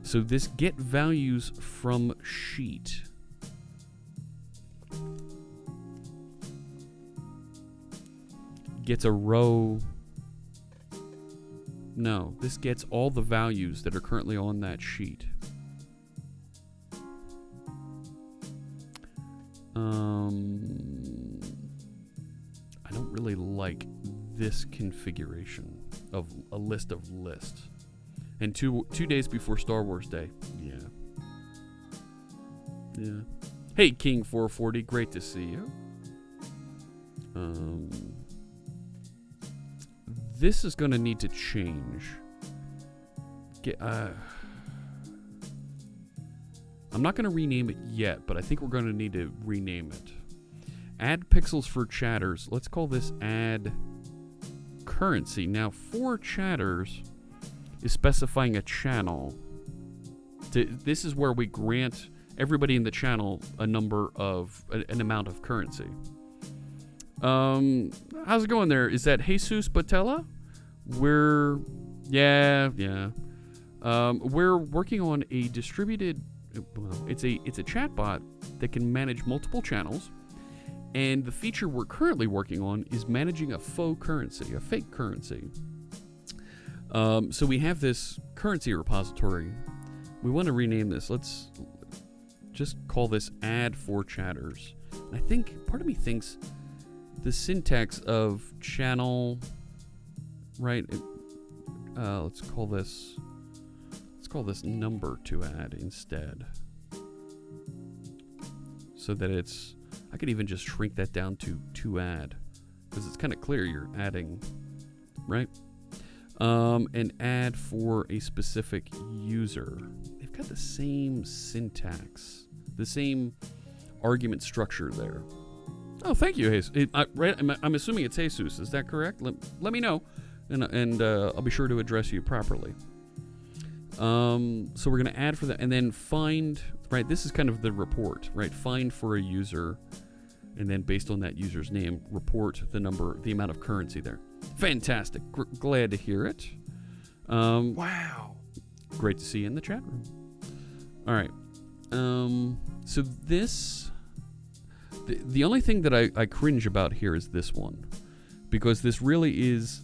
A: So this get values from sheet gets a row. No, this gets all the values that are currently on that sheet. I don't really like this configuration of a list of lists. And two days before Star Wars Day. Yeah. Hey, King 440, great to see you. This is going to need to change. I'm not going to rename it yet, but I think we're going to need to rename it. Add pixels for chatters. Let's call this add currency. Now, for chatters is specifying a channel. This is where we grant everybody in the channel an amount of currency. How's it going there? Is that Jesus Botella? We're working on a distributed. Well, it's a chatbot that can manage multiple channels, and the feature we're currently working on is managing a fake currency. So we have this currency repository. We want to rename this. Let's just call this Ad for Chatters. And I think part of me thinks the syntax of channel, right? Let's call this number to add instead, so that I could even just shrink that down to add, because it's kind of clear you're adding, right? An ad for a specific user. They've got the same syntax, the same argument structure there. Oh, thank you, Jesus. Right? I'm assuming it's Jesus. Is that correct? Let me know, and I'll be sure to address you properly. So we're going to add for that, and then find, right, this is kind of the report, right? Find for a user, and then based on that user's name, report the amount of currency there. Fantastic. Glad to hear it.
H: Wow.
A: Great to see you in the chat room. All right. So this, the only thing that I cringe about here is this one, because this really is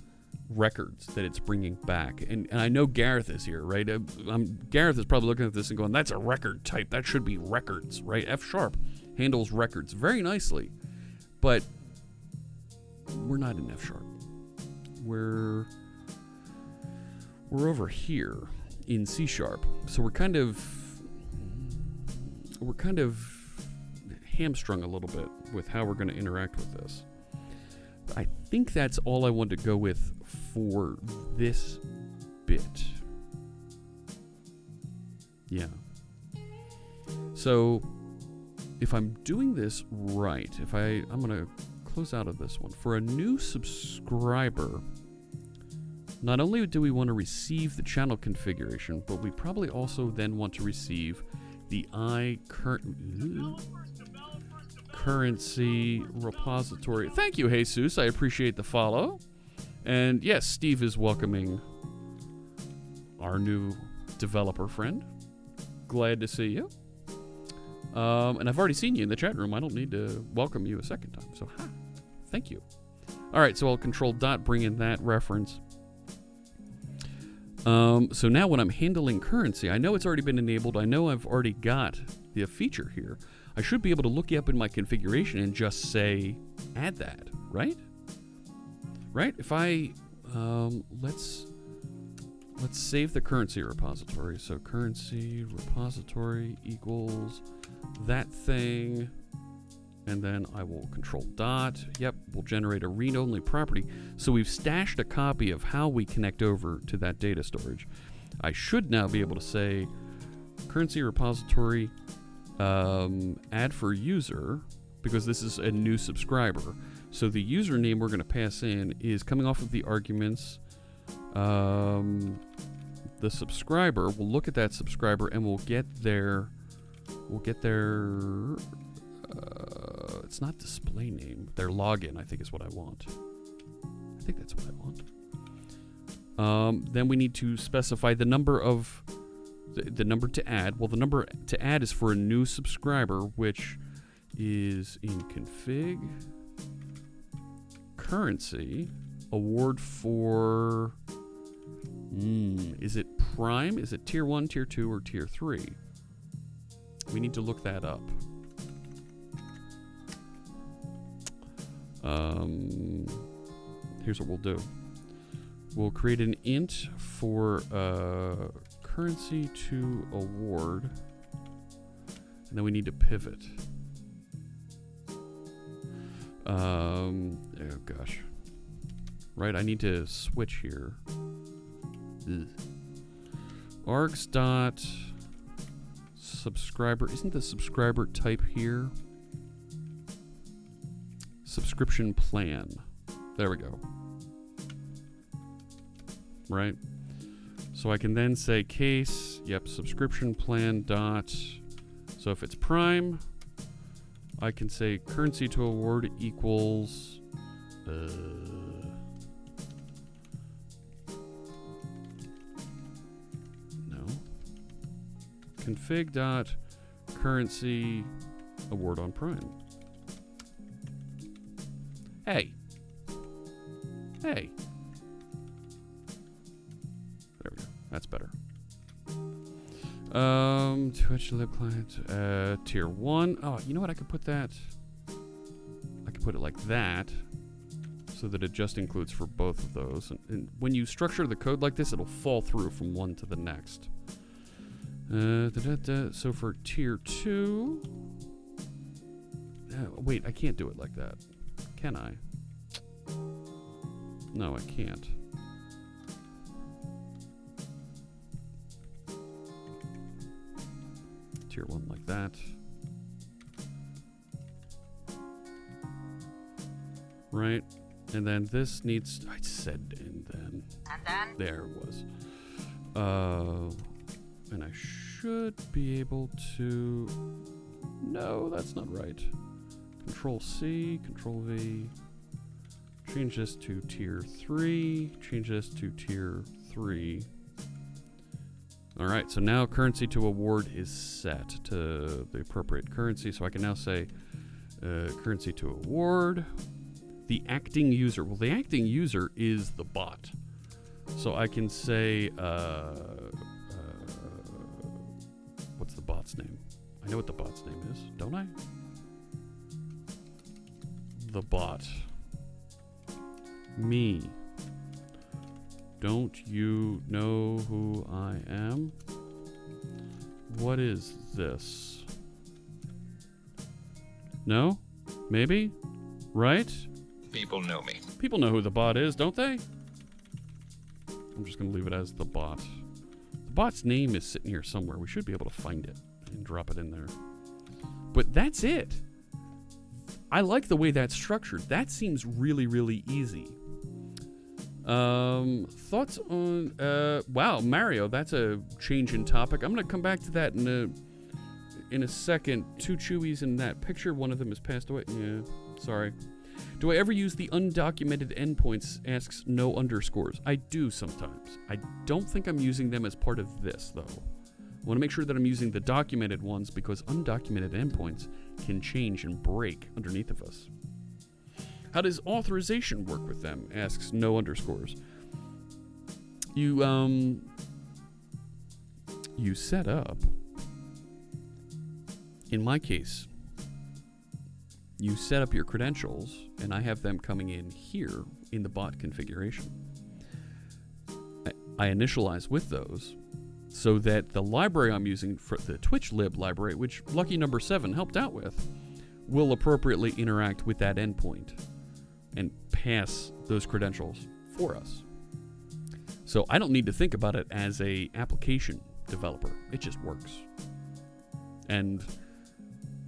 A: records that it's bringing back, and I know Gareth is here, right? Gareth is probably looking at this and going, that's a record type, that should be records, right? F# handles records very nicely, but we're not in F#. We're over here in C#, so we're kind of hamstrung a little bit with how we're going to interact with this. I think that's all I wanted to go with for this bit. Yeah. So if I'm doing this right, I'm going to close out of this one. For a new subscriber, not only do we want to receive the channel configuration, but we probably also then want to receive the currency repository. Thank you, Jesus. I appreciate the follow. And yes, Steve is welcoming our new developer friend. Glad to see you. And I've already seen you in the chat room. I don't need to welcome you a second time. So, thank you. All right, so I'll Control Dot, bring in that reference. So now when I'm handling currency, I know it's already been enabled. I know I've already got the feature here. I should be able to look up in my configuration and just say, add that, right? Right? If I, let's save the currency repository. So currency repository equals that thing, and then I will Control Dot. Yep, we'll generate a read-only property. So we've stashed a copy of how we connect over to that data storage. I should now be able to say currency repository add for user, because this is a new subscriber. So the username we're going to pass in is coming off of the arguments. The subscriber, we'll look at that subscriber and we'll get their it's not display name, their login, I think is what I want. I think that's what I want. Then we need to specify the number of the number to add. Well, the number to add is for a new subscriber, which is in config currency award for is it prime? Is it tier 1, tier 2, or tier 3? We need to look that up. Here's what we'll do. We'll create an int for currency to award, and then we need to pivot. Oh gosh. Right, I need to switch here. Args dot subscriber. Isn't the subscriber type here? Subscription plan. There we go. Right? So I can then say case Yep, subscription plan dot. So if it's Prime, I can say currency to award equals. No. Config dot currency award on Prime. Hey. Hey. There we go. That's better. Twitch lib client, tier 1. Oh, you know what? I could put that. I could put it like that, so that it just includes for both of those. And when you structure the code like this, it'll fall through from one to the next. So for tier 2. Wait, I can't do it like that. Can I? No, I can't. Tier 1 like that. Right? And then this needs... I said and then.
G: And then?
A: There it was. And I should be able to... No, that's not right. Control C, Control V. Change this to tier 3. Change this to tier 3. Alright, so now currency to award is set to the appropriate currency. So I can now say currency to award. The acting user. Well, the acting user is the bot. So I can say, what's the bot's name? I know what the bot's name is, don't I? The bot. Me. Don't you know who I am? What is this? No? Maybe? Right?
I: People know me.
A: People know who the bot is, don't they? I'm just going to leave it as the bot. The bot's name is sitting here somewhere. We should be able to find it and drop it in there. But that's it. I like the way that's structured. That seems really, really easy. Thoughts on... wow, Mario, that's a change in topic. I'm going to come back to that in a second. 2 Chewies in that picture. One of them has passed away. Yeah, sorry. Do I ever use the undocumented endpoints? Asks no underscores. I do sometimes. I don't think I'm using them as part of this, though. I want to make sure that I'm using the documented ones because undocumented endpoints can change and break underneath of us. How does authorization work with them? Asks no underscores. You set up, in my case, you set up your credentials, and I have them coming in here in the bot configuration. I initialize with those so that the library I'm using for the Twitch lib library, which Lucky Number 7 helped out with, will appropriately interact with that endpoint and pass those credentials for us. So I don't need to think about it as a application developer. It just works. And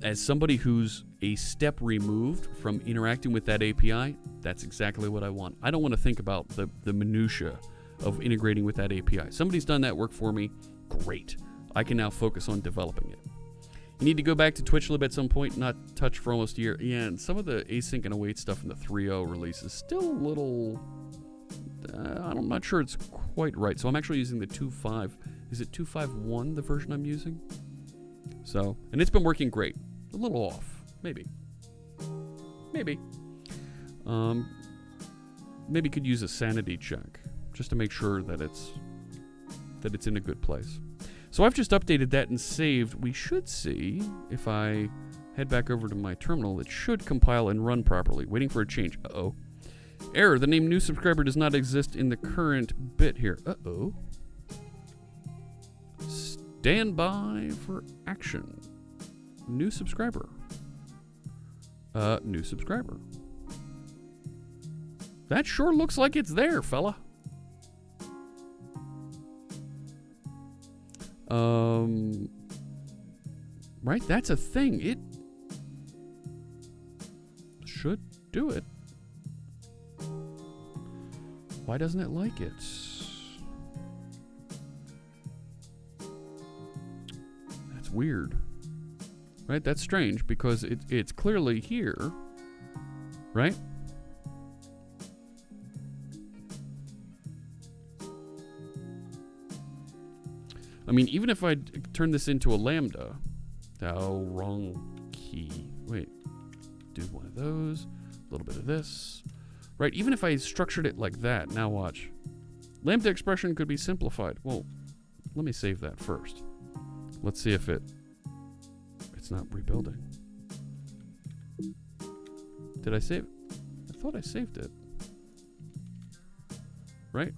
A: as somebody who's a step removed from interacting with that API, that's exactly what I want. I don't want to think about the minutia of integrating with that API. Somebody's done that work for me. Great. I can now focus on developing it. You need to go back to TwitchLib at some point, not touch for almost a year. Yeah, and some of the async and await stuff in the 3.0 release is still a little... I'm not sure it's quite right. So I'm actually using the 2.5. Is it 2.5.1, the version I'm using? So, and it's been working great. A little off. Maybe. Maybe could use a sanity check just to make sure that it's in a good place. So I've just updated that and saved. We should see, if I head back over to my terminal, it should compile and run properly. Waiting for a change. Uh-oh. Error. The name new subscriber does not exist in the current bit here. Uh-oh. Stand by for action. New subscriber. New subscriber. That sure looks like it's there, fella. Right, that's a thing. It should do it. Why doesn't it like it? weird. Right? That's strange because it's clearly here. Right? I mean, even if I turn this into a lambda. Oh, wrong key. Wait. Do one of those. A little bit of this. Right? Even if I structured it like that. Now watch. Lambda expression could be simplified. Well, let me save that first. Let's see if it's not rebuilding. Did I save? I thought I saved it. Right?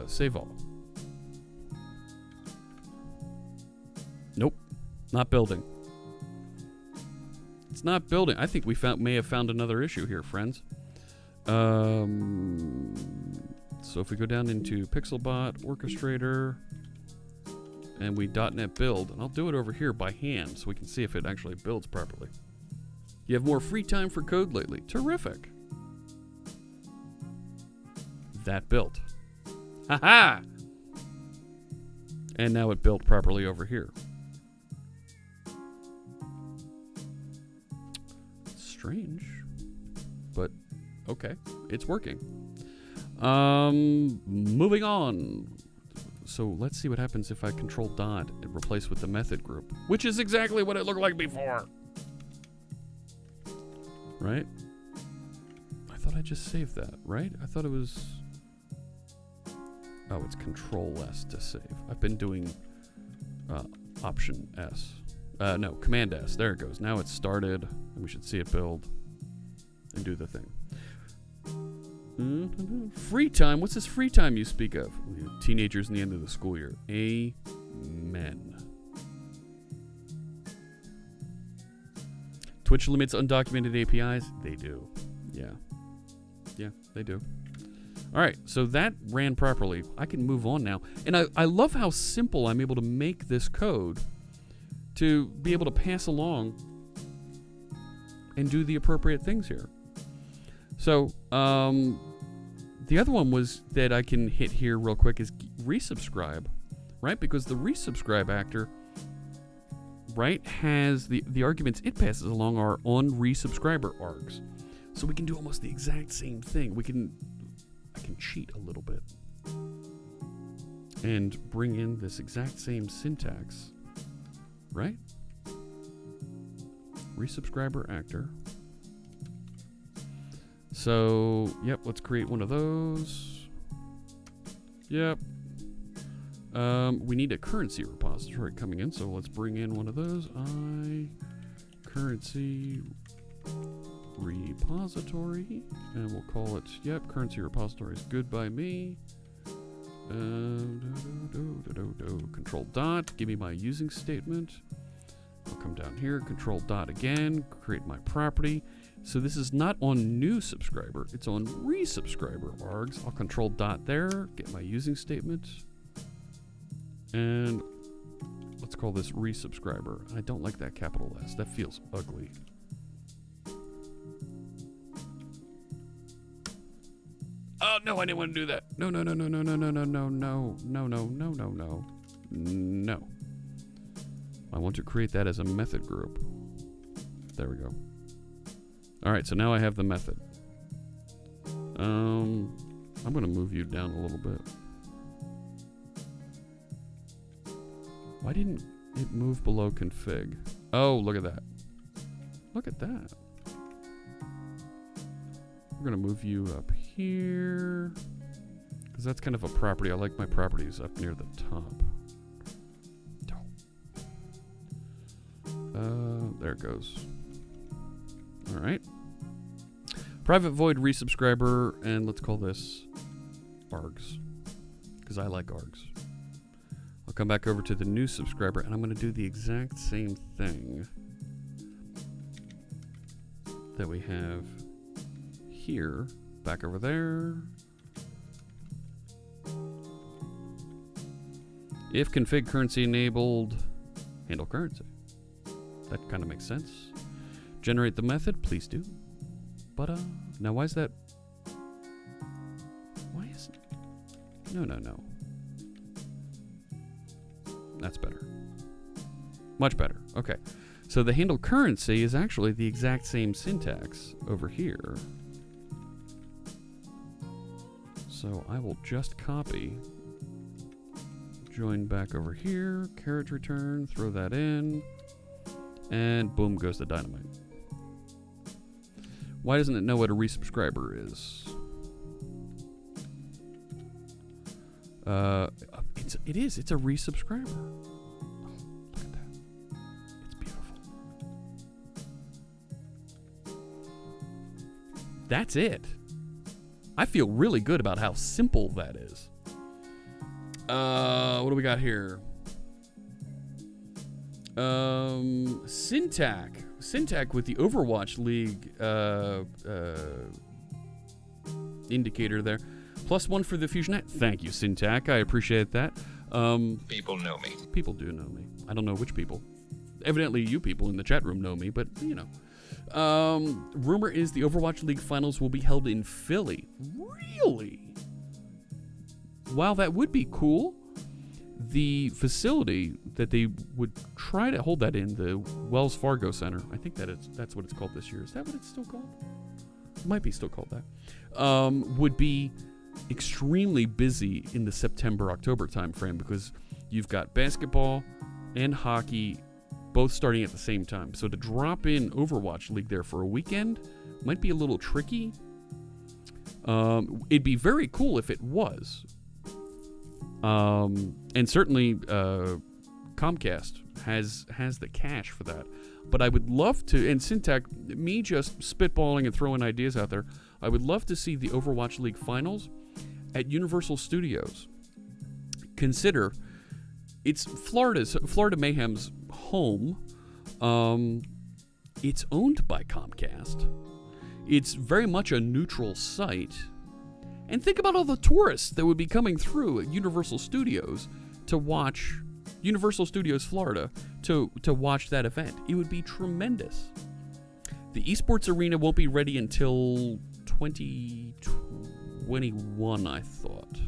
A: Save all. Nope. Not building. It's not building. I think we may have found another issue here, friends. So if we go down into Pixelbot, Orchestrator, and we .NET build, and I'll do it over here by hand so we can see if it actually builds properly. You have more free time for code lately. Terrific. That built. Ha-ha! And now it built properly over here. Strange. But, okay. It's working. Moving on. So let's see what happens if I control dot and replace with the method group, which is exactly what it looked like before. Right? I thought I just saved that, right? I thought it was... Oh, it's Control S to save. I've been doing Option S. No, Command S. There it goes. Now it's started, and we should see it build and do the thing. Free time? What's this free time you speak of? Teenagers in the end of the school year. Amen. Twitch limits undocumented APIs? They do. Yeah. Yeah, they do. All right, so that ran properly. I can move on now. And I love how simple I'm able to make this code to be able to pass along and do the appropriate things here. So, the other one was that I can hit here real quick is resubscribe, right? Because the resubscribe actor, right, has the arguments it passes along are on resubscriber args. So we can do almost the exact same thing. I can cheat a little bit and bring in this exact same syntax, right? Resubscriber actor. So, yep, let's create one of those. Yep. We need a currency repository coming in, so let's bring in one of those. Currency repository, and we'll call it, yep, currency repository is good by me. Control dot, give me my using statement. I'll come down here, control dot again, create my property. So this is not on new subscriber, it's on resubscriber args. I'll control dot there, get my using statement. And let's call this resubscriber. I don't like that capital S, that feels ugly. Oh, no, I didn't want to do that. No. I want to create that as a method group. There we go. All right, so now I have the method. I'm going to move you down a little bit. Why didn't it move below config? Oh, look at that. Look at that. We're going to move you up here, because that's kind of a property. I like my properties up near the top. There it goes. All right. Private void resubscriber, and let's call this args, because I like args. I'll come back over to the new subscriber, and I'm going to do the exact same thing that we have here, back over there. If config currency enabled, handle currency. That kind of makes sense. Generate the method, please do. But now why is that? Why is no? That's better. Much better. Okay. So the handle currency is actually the exact same syntax over here. So I will just copy, join back over here, carriage return, throw that in, and boom goes the dynamite. Why doesn't it know what a resubscriber is? It's a resubscriber. Oh, look at that. It's beautiful. That's it. I feel really good about how simple that is. What do we got here? Syntac with the Overwatch League indicator there. +1 for the FusionNet. Thank you, Syntac. I appreciate that.
D: People know me.
A: People do know me. I don't know which people. Evidently, you people in the chat room know me, but you know. Rumor is the Overwatch League finals will be held in Philly. Really? While that would be cool, the facility that they would try to hold that in, the Wells Fargo Center, I think that's what it's called this year. Is that what it's still called? It might be still called that. Would be extremely busy in the September-October timeframe because you've got basketball and hockey both starting at the same time. So to drop in Overwatch League there for a weekend might be a little tricky. It'd be very cool if it was. And certainly Comcast has the cash for that. But I would love to, and Syntac, me just spitballing and throwing ideas out there, I would love to see the Overwatch League finals at Universal Studios. Consider, it's Florida Mayhem's home. It's owned by Comcast. It's very much a neutral site. And think about all the tourists that would be coming through at Universal Studios to watch Universal Studios Florida to watch that event. It would be tremendous. The esports arena won't be ready until 2021, I thought.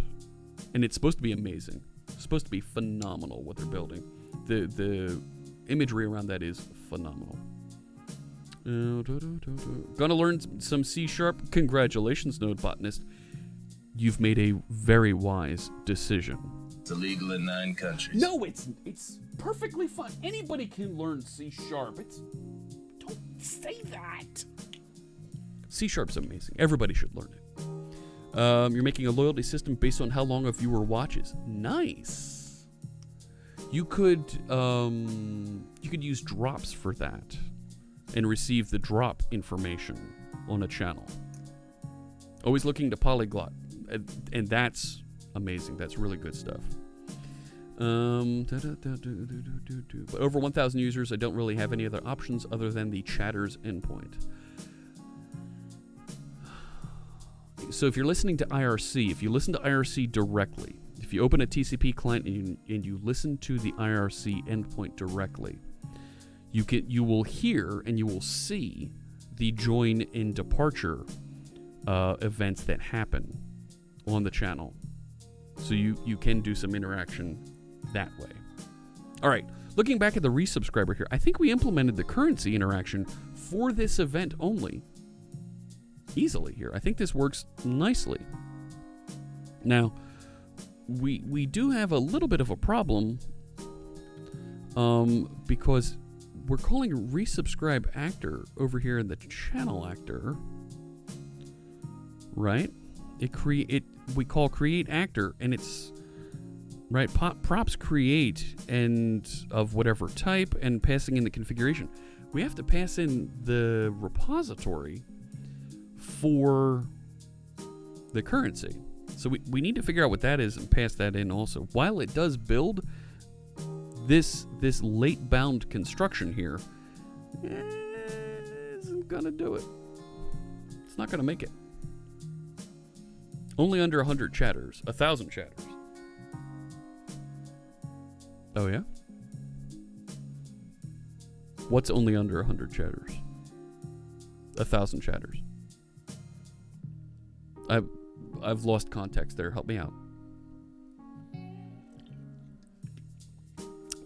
A: And it's supposed to be amazing. It's supposed to be phenomenal what they're building. The imagery around that is phenomenal. Gonna learn some C#. Congratulations, Node Botanist. You've made a very wise decision.
F: It's illegal in 9 countries.
A: No, it's perfectly fine. Anybody can learn C#. Don't say that. C#'s amazing. Everybody should learn it. You're making a loyalty system based on how long a viewer watches. Nice. You could use drops for that and receive the drop information on a channel. Always looking to polyglot, and that's amazing. That's really good stuff. But over 1,000 users, I don't really have any other options other than the chatter's endpoint. So if you're listening to IRC, if you listen to IRC directly, if you open a TCP client and you listen to the IRC endpoint directly, you will hear and you will see the join and departure events that happen on the channel. So you can do some interaction that way. All right, looking back at the resubscriber here, I think we implemented the currency interaction for this event only. Easily here. I think this works nicely. Now, we do have a little bit of a problem because we're calling resubscribe actor over here in the channel actor, right? We call create actor, and it's right props create and of whatever type and passing in the configuration. We have to pass in the repository for the currency. So we need to figure out what that is and pass that in also. While it does build, this late bound construction here isn't gonna do it. It's not gonna make it. Only under 100 chatters. 1,000 chatters. Oh yeah? What's only under 100 chatters? 1,000 chatters. I've lost context there. Help me out.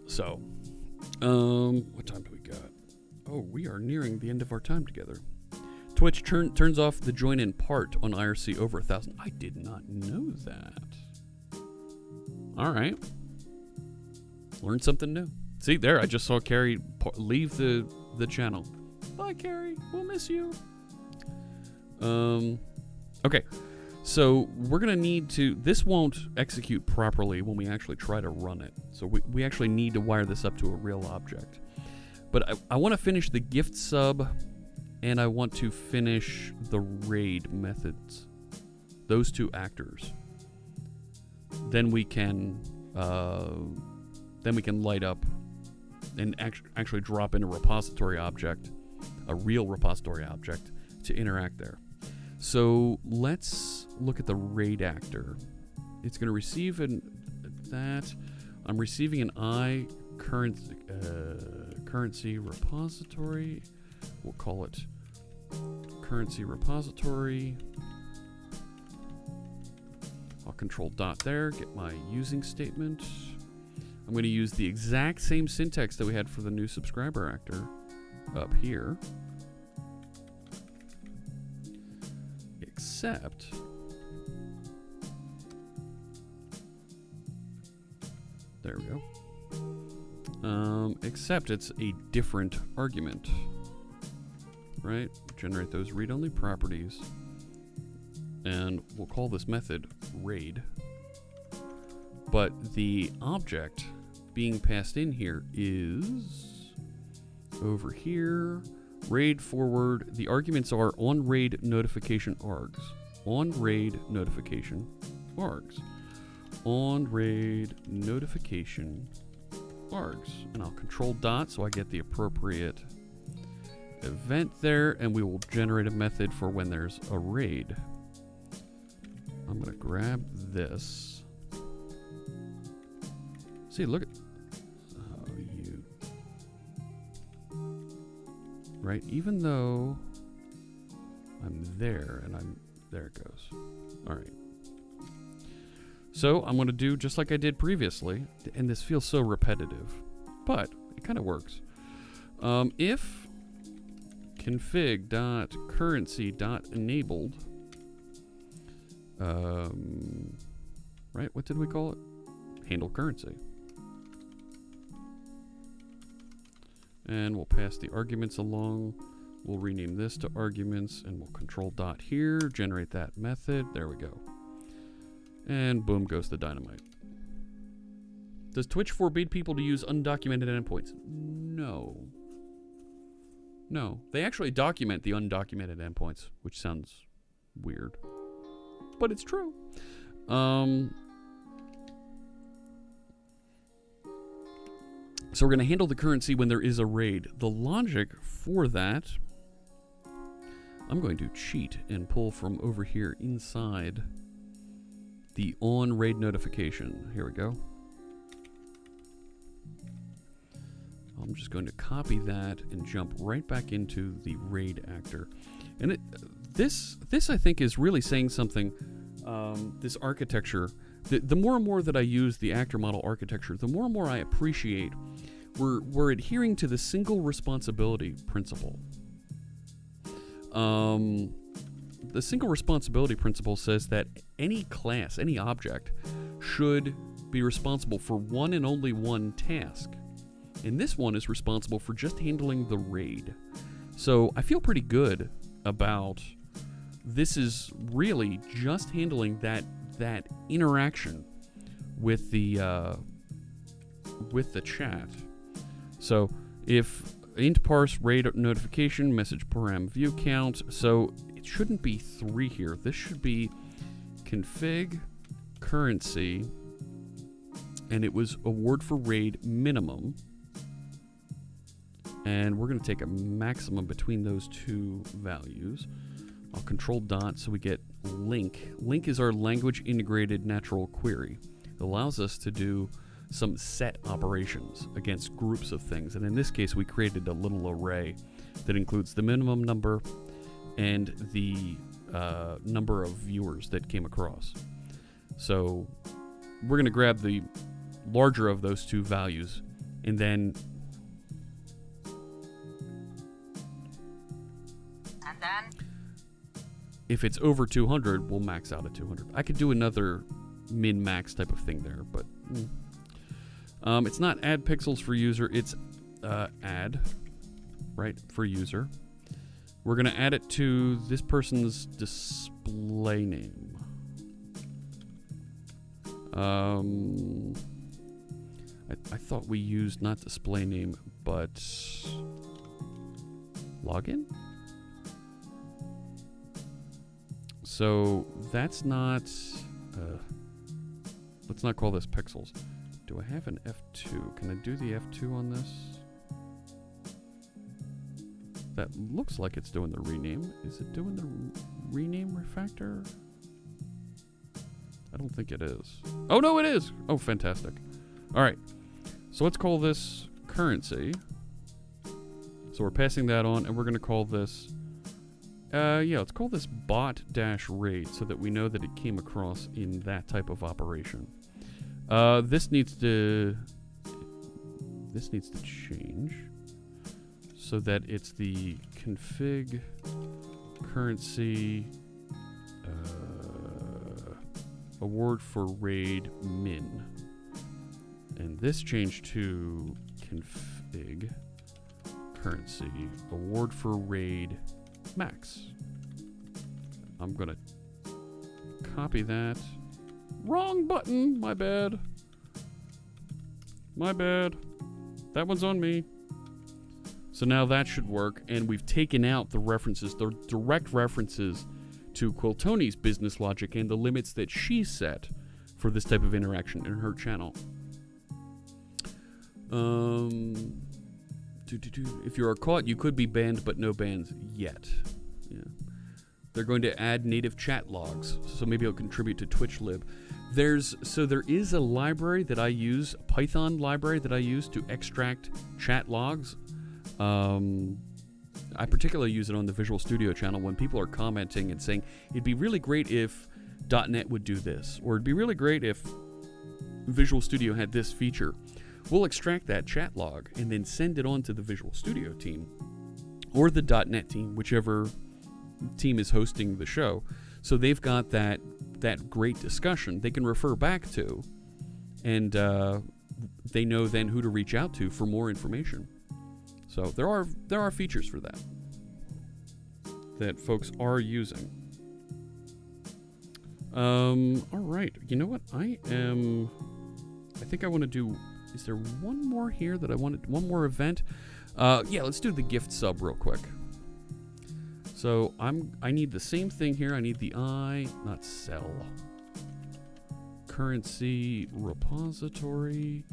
A: So, What time do we got? Oh, we are nearing the end of our time together. Twitch turns off the join in part on IRC over 1,000. I did not know that. All right. Learned something new. See, there, I just saw Carrie leave the channel. Bye, Carrie. We'll miss you. Okay. So we're going to need to... This won't execute properly when we actually try to run it. So we actually need to wire this up to a real object. But I want to finish the gift sub, and I want to finish the raid methods. Those two actors. Then we can light up and actually drop in a repository object, a real repository object, to interact there. So let's look at the raid actor. It's going to receive that. I'm receiving an I currency repository. We'll call it currency repository. I'll control dot there, get my using statement. I'm going to use the exact same syntax that we had for the new subscriber actor up here. Except there we go. Except it's a different argument, right? Generate those read-only properties, and we'll call this method raid. But the object being passed in here is over here. Raid forward. The arguments are on raid notification args. On raid notification args. On raid notification args. And I'll control dot so I get the appropriate event there, and we will generate a method for when there's a raid. I'm going to grab this. See, look at... Oh, you... Right, even though I'm there, and I'm... There it goes. Alright. So, I'm going to do just like I did previously, and this feels so repetitive, but it kind of works. If config.currency.enabled, right, what did we call it? Handle currency. And we'll pass the arguments along. We'll rename this to arguments, and we'll control dot here, generate that method. There we go. And boom goes the dynamite. Does Twitch forbid people to use undocumented endpoints? No. No. They actually document the undocumented endpoints, which sounds weird. But it's true. So we're going to handle the currency when there is a raid. The logic for that, I'm going to cheat and pull from over here inside the on raid notification. Here we go. I'm just going to copy that and jump right back into the raid actor. And this I think is really saying something. This architecture, the more and more that I use the actor model architecture, the more and more I appreciate we're adhering to the single responsibility principle. The single responsibility principle says that any class, any object, should be responsible for one and only one task. And this one is responsible for just handling the raid. So I feel pretty good about this is really just handling that interaction with the chat. So if int parse raid notification message param view count, so it shouldn't be 3 here. This should be config currency, and it was award for raid minimum. And we're going to take a maximum between those two values. I'll control dot so we get link. Link is our language integrated natural query. It allows us to do some set operations against groups of things. And in this case, we created a little array that includes the minimum number and the number of viewers that came across. So we're going to grab the larger of those two values, and then If it's over 200, we'll max out at 200. I could do another min-max type of thing there, but it's not add pixels for user, it's add, right, for user. We're going to add it to this person's display name. I thought we used not display name, but login? So that's not, let's not call this pixels. Do I have an F2? Can I do the F2 on this? That looks like it's doing the rename. Is it doing the rename refactor? I don't think it is. Oh, no, it is. Oh, fantastic. All right. So let's call this currency. So we're passing that on, and we're going to call this, let's call this bot-raid so that we know that it came across in that type of operation. This needs to change so that it's the config currency award for raid min. And this changed to config currency award for raid max. I'm gonna copy that. Wrong button, my bad. My bad. That one's on me. So now that should work, and we've taken out the references, the direct references to Quiltoni's business logic and the limits that she set for this type of interaction in her channel. If you are caught, you could be banned, but no bans yet. Yeah. They're going to add native chat logs, so maybe it'll contribute to Twitch lib. There is a library that I use, a Python library that I use to extract chat logs. I particularly use it on the Visual Studio channel when people are commenting and saying, it'd be really great if .NET would do this, or it'd be really great if Visual Studio had this feature. We'll extract that chat log and then send it on to the Visual Studio team or the .NET team, whichever team is hosting the show. So they've got that great discussion they can refer back to, and they know then who to reach out to for more information. So there are features for that folks are using. All right. You know what? I think I want to do. Is there one more here that I wanted? One more event? Yeah. Let's do the gift sub real quick. So I need the same thing here. I need the not sell. Currency repository.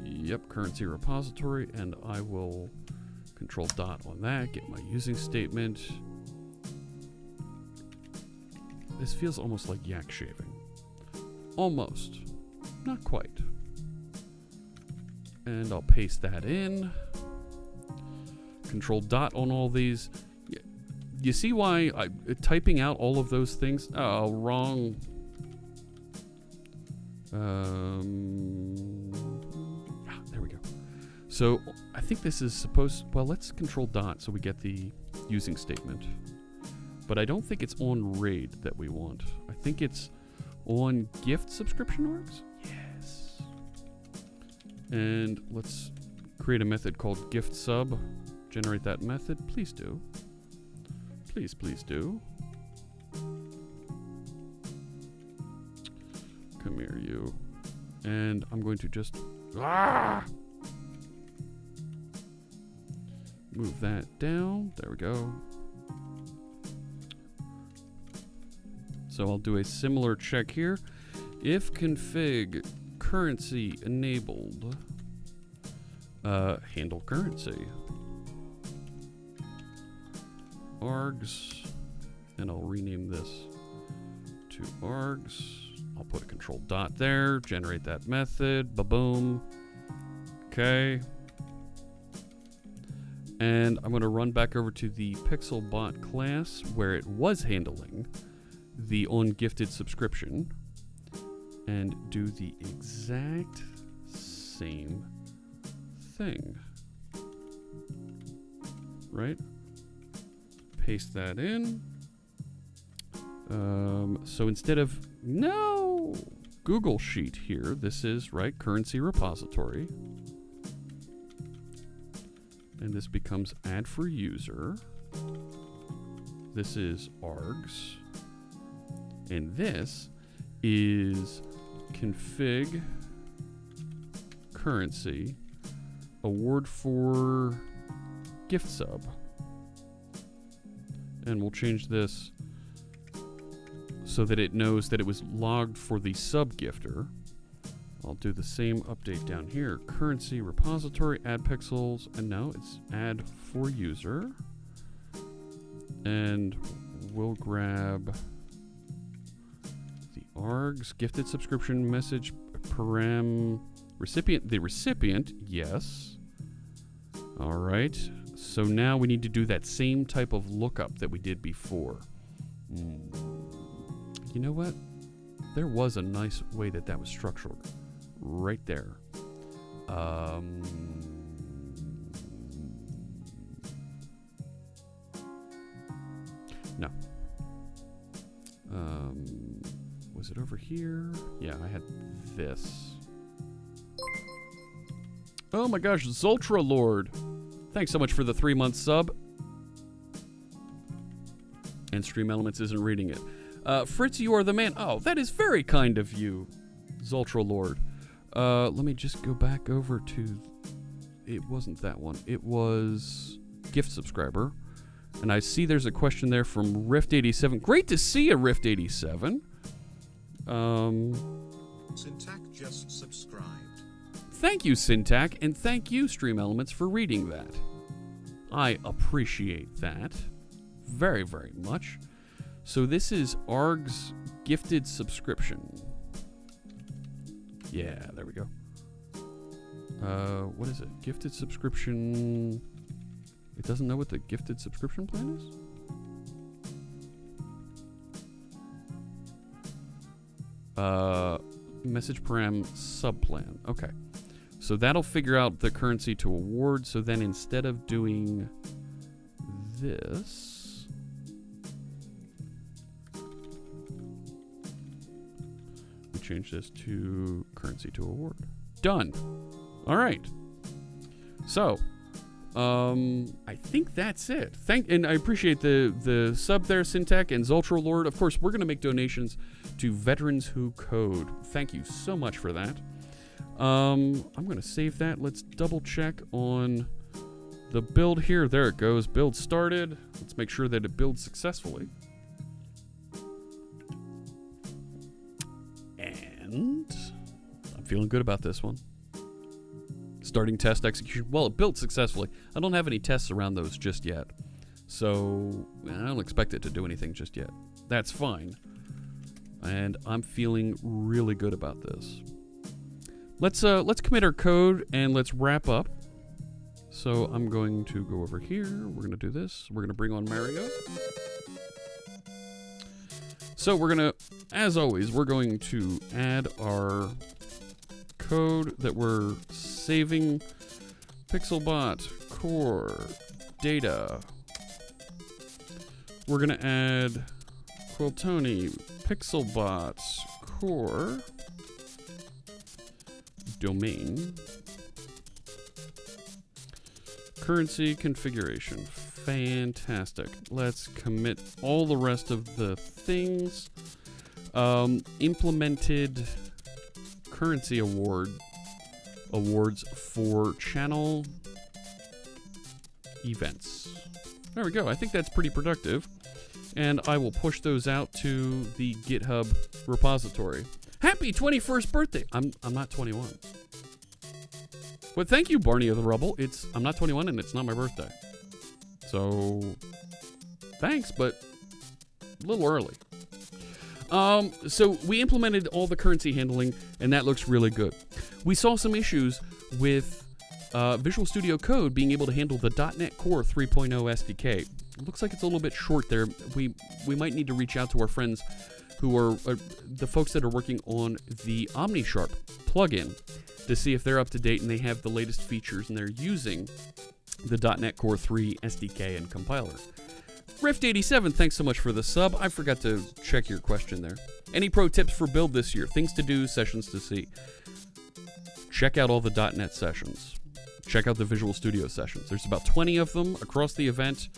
A: Yep, currency repository, and I will control dot on that, get my using statement. This feels almost like yak shaving. Almost. Not quite. And I'll paste that in. Control dot on all these. You see why typing out all of those things? Oh, wrong. There we go. So I think this is supposed, well, let's control dot so we get the using statement. But I don't think it's on raid that we want. I think it's on gift subscription orgs. Yes. And let's create a method called gift sub. Generate that method. Please do. Please do. Come here, you. And I'm going to just move that down. There we go. So I'll do a similar check here. If config currency enabled, handle currency. Args, and I'll rename this to args. I'll put a control dot there, generate that method, ba-boom. Okay. And I'm going to run back over to the PixelBot class where it was handling the ungifted subscription and do the exact same thing. Right? Paste that in. So instead of Google Sheet here, this is, right, currency repository. And this becomes add for user. This is args. And this is config currency award for gift sub. And we'll change this so that it knows that it was logged for the sub gifter. I'll do the same update down here. Currency repository, add pixels, and now it's add for user. And we'll grab the args, gifted subscription message param recipient. The recipient, yes. All right. So now we need to do that same type of lookup that we did before. You know what? There was a nice way that was structured. Right there. No. Was it over here? Yeah, I had this. Oh my gosh, Zoltra Lord. Thanks so much for the 3-month sub. And Stream Elements isn't reading it. Fritz, you are the man. Oh, that is very kind of you, Zoltra Lord. Let me just go back over to... It wasn't that one. It was gift subscriber. And I see there's a question there from Rift87. Great to see you, Rift87.
E: Syntac just subscribed.
A: Thank you, Syntac, and thank you, Stream Elements, for reading that. I appreciate that very, very much. So this is ARG's gifted subscription. Yeah, there we go. What is it? Gifted subscription. It doesn't know what the gifted subscription plan is? Message param subplan. Okay. So that'll figure out the currency to award. So then instead of doing this, we change this to currency to award. Done. All right. So, I think that's it. And I appreciate the sub there, Syntech and Zoltra Lord. Of course, we're going to make donations to Veterans Who Code. Thank you so much for that. I'm going to save that. Let's double check on the build here. There it goes. Build started. Let's make sure that it builds successfully. And I'm feeling good about this one. Starting test execution. Well, it built successfully. I don't have any tests around those just yet. So I don't expect it to do anything just yet. That's fine. And I'm feeling really good about this. Let's commit our code and let's wrap up. So I'm going to go over here. We're going to do this. We're going to bring on Mario. So we're going to, as always, we're going to add our code that we're saving. Pixelbot core data. We're going to add Quiltoni Pixelbot core domain currency configuration. Fantastic. Let's commit all the rest of the things. Implemented currency awards for channel events. There we go. I think that's pretty productive. And I will push those out to the GitHub repository. Happy 21st birthday. I'm not 21. But thank you, Barney of the Rubble. I'm not 21 and it's not my birthday. So thanks, but a little early. So we implemented all the currency handling, and that looks really good. We saw some issues with Visual Studio Code being able to handle the .NET Core 3.0 SDK. It looks like it's a little bit short there. We might need to reach out to our friends who are the folks that are working on the OmniSharp plugin to see if they're up to date and they have the latest features and they're using the .NET Core 3 SDK and compiler. Rift87, thanks so much for the sub. I forgot to check your question there. Any pro tips for build this year? Things to do, sessions to see. Check out all the .NET sessions. Check out the Visual Studio sessions. There's about 20 of them across the event.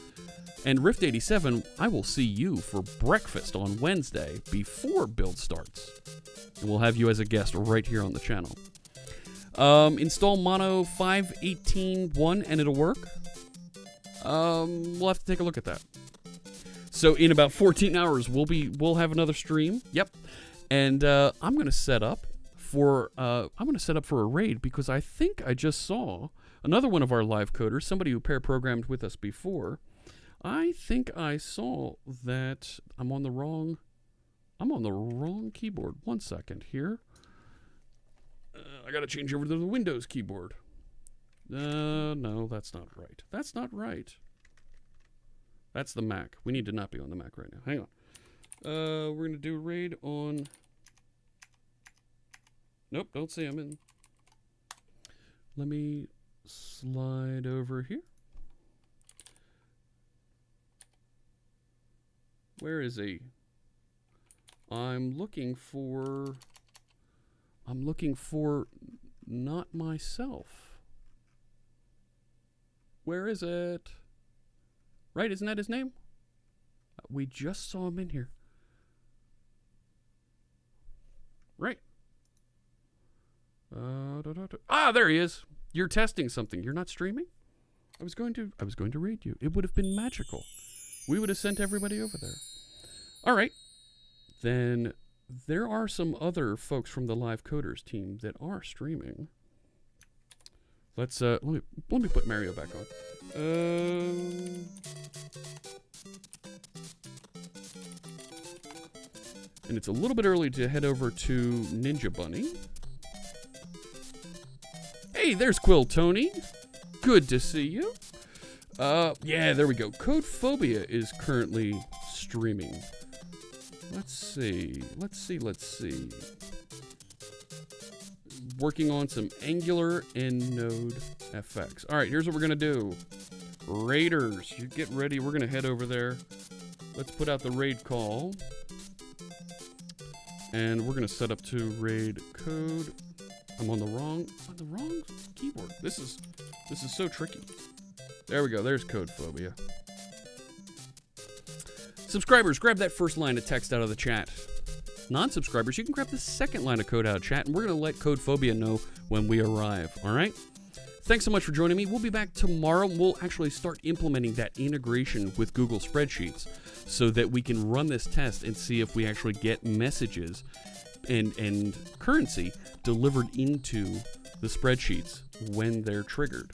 A: And Rift87, I will see you for breakfast on Wednesday before build starts. And we'll have you as a guest right here on the channel. Install Mono 5.18.1 and it'll work. We'll have to take a look at that. So in about 14 hours, we'll have another stream. Yep. And I'm gonna set up for a raid because I think I just saw another one of our live coders, somebody who pair programmed with us before. I think I saw that I'm on the wrong keyboard. 1 second here. I gotta change over to the Windows keyboard. No, that's not right. That's not right. That's the Mac. We need to not be on the Mac right now. Hang on. We're gonna do a raid on... Nope, don't say I'm in. Let me slide over here. Where is he? I'm looking for not myself. Where is it? Right, isn't that his name? We just saw him in here. Right. Ah, there he is. You're testing something. You're not streaming? I was going to raid you. It would have been magical. We would have sent everybody over there. All right. Then there are some other folks from the Live Coders team that are streaming. Let's let me put Mario back on. And it's a little bit early to head over to Ninja Bunny. Hey, there's Quill Tony. Good to see you. Yeah, there we go. Codephobia is currently streaming. Let's see. Working on some Angular and Node FX. All right, here's what we're going to do. Raiders, you get ready. We're going to head over there. Let's put out the raid call. And we're going to set up to raid code. I'm on the wrong keyboard. This is so tricky. There we go. There's Codephobia. Subscribers, grab that first line of text out of the chat. Non-subscribers, you can grab the second line of code out of chat, and we're going to let Codephobia know when we arrive, all right? Thanks so much for joining me. We'll be back tomorrow. We'll actually start implementing that integration with Google Spreadsheets so that we can run this test and see if we actually get messages and currency delivered into the spreadsheets when they're triggered.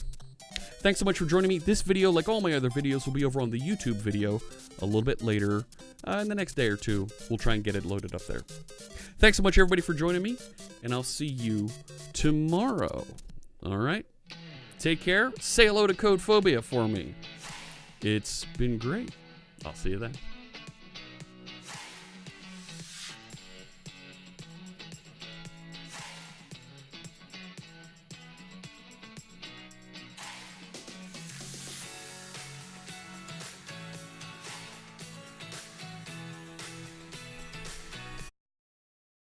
A: Thanks so much for joining me. This video, like all my other videos, will be over on the YouTube video a little bit later. In the next day or two, we'll try and get it loaded up there. Thanks so much, everybody, for joining me, and I'll see you tomorrow. All right? Take care. Say hello to Codephobia for me. It's been great. I'll see you then.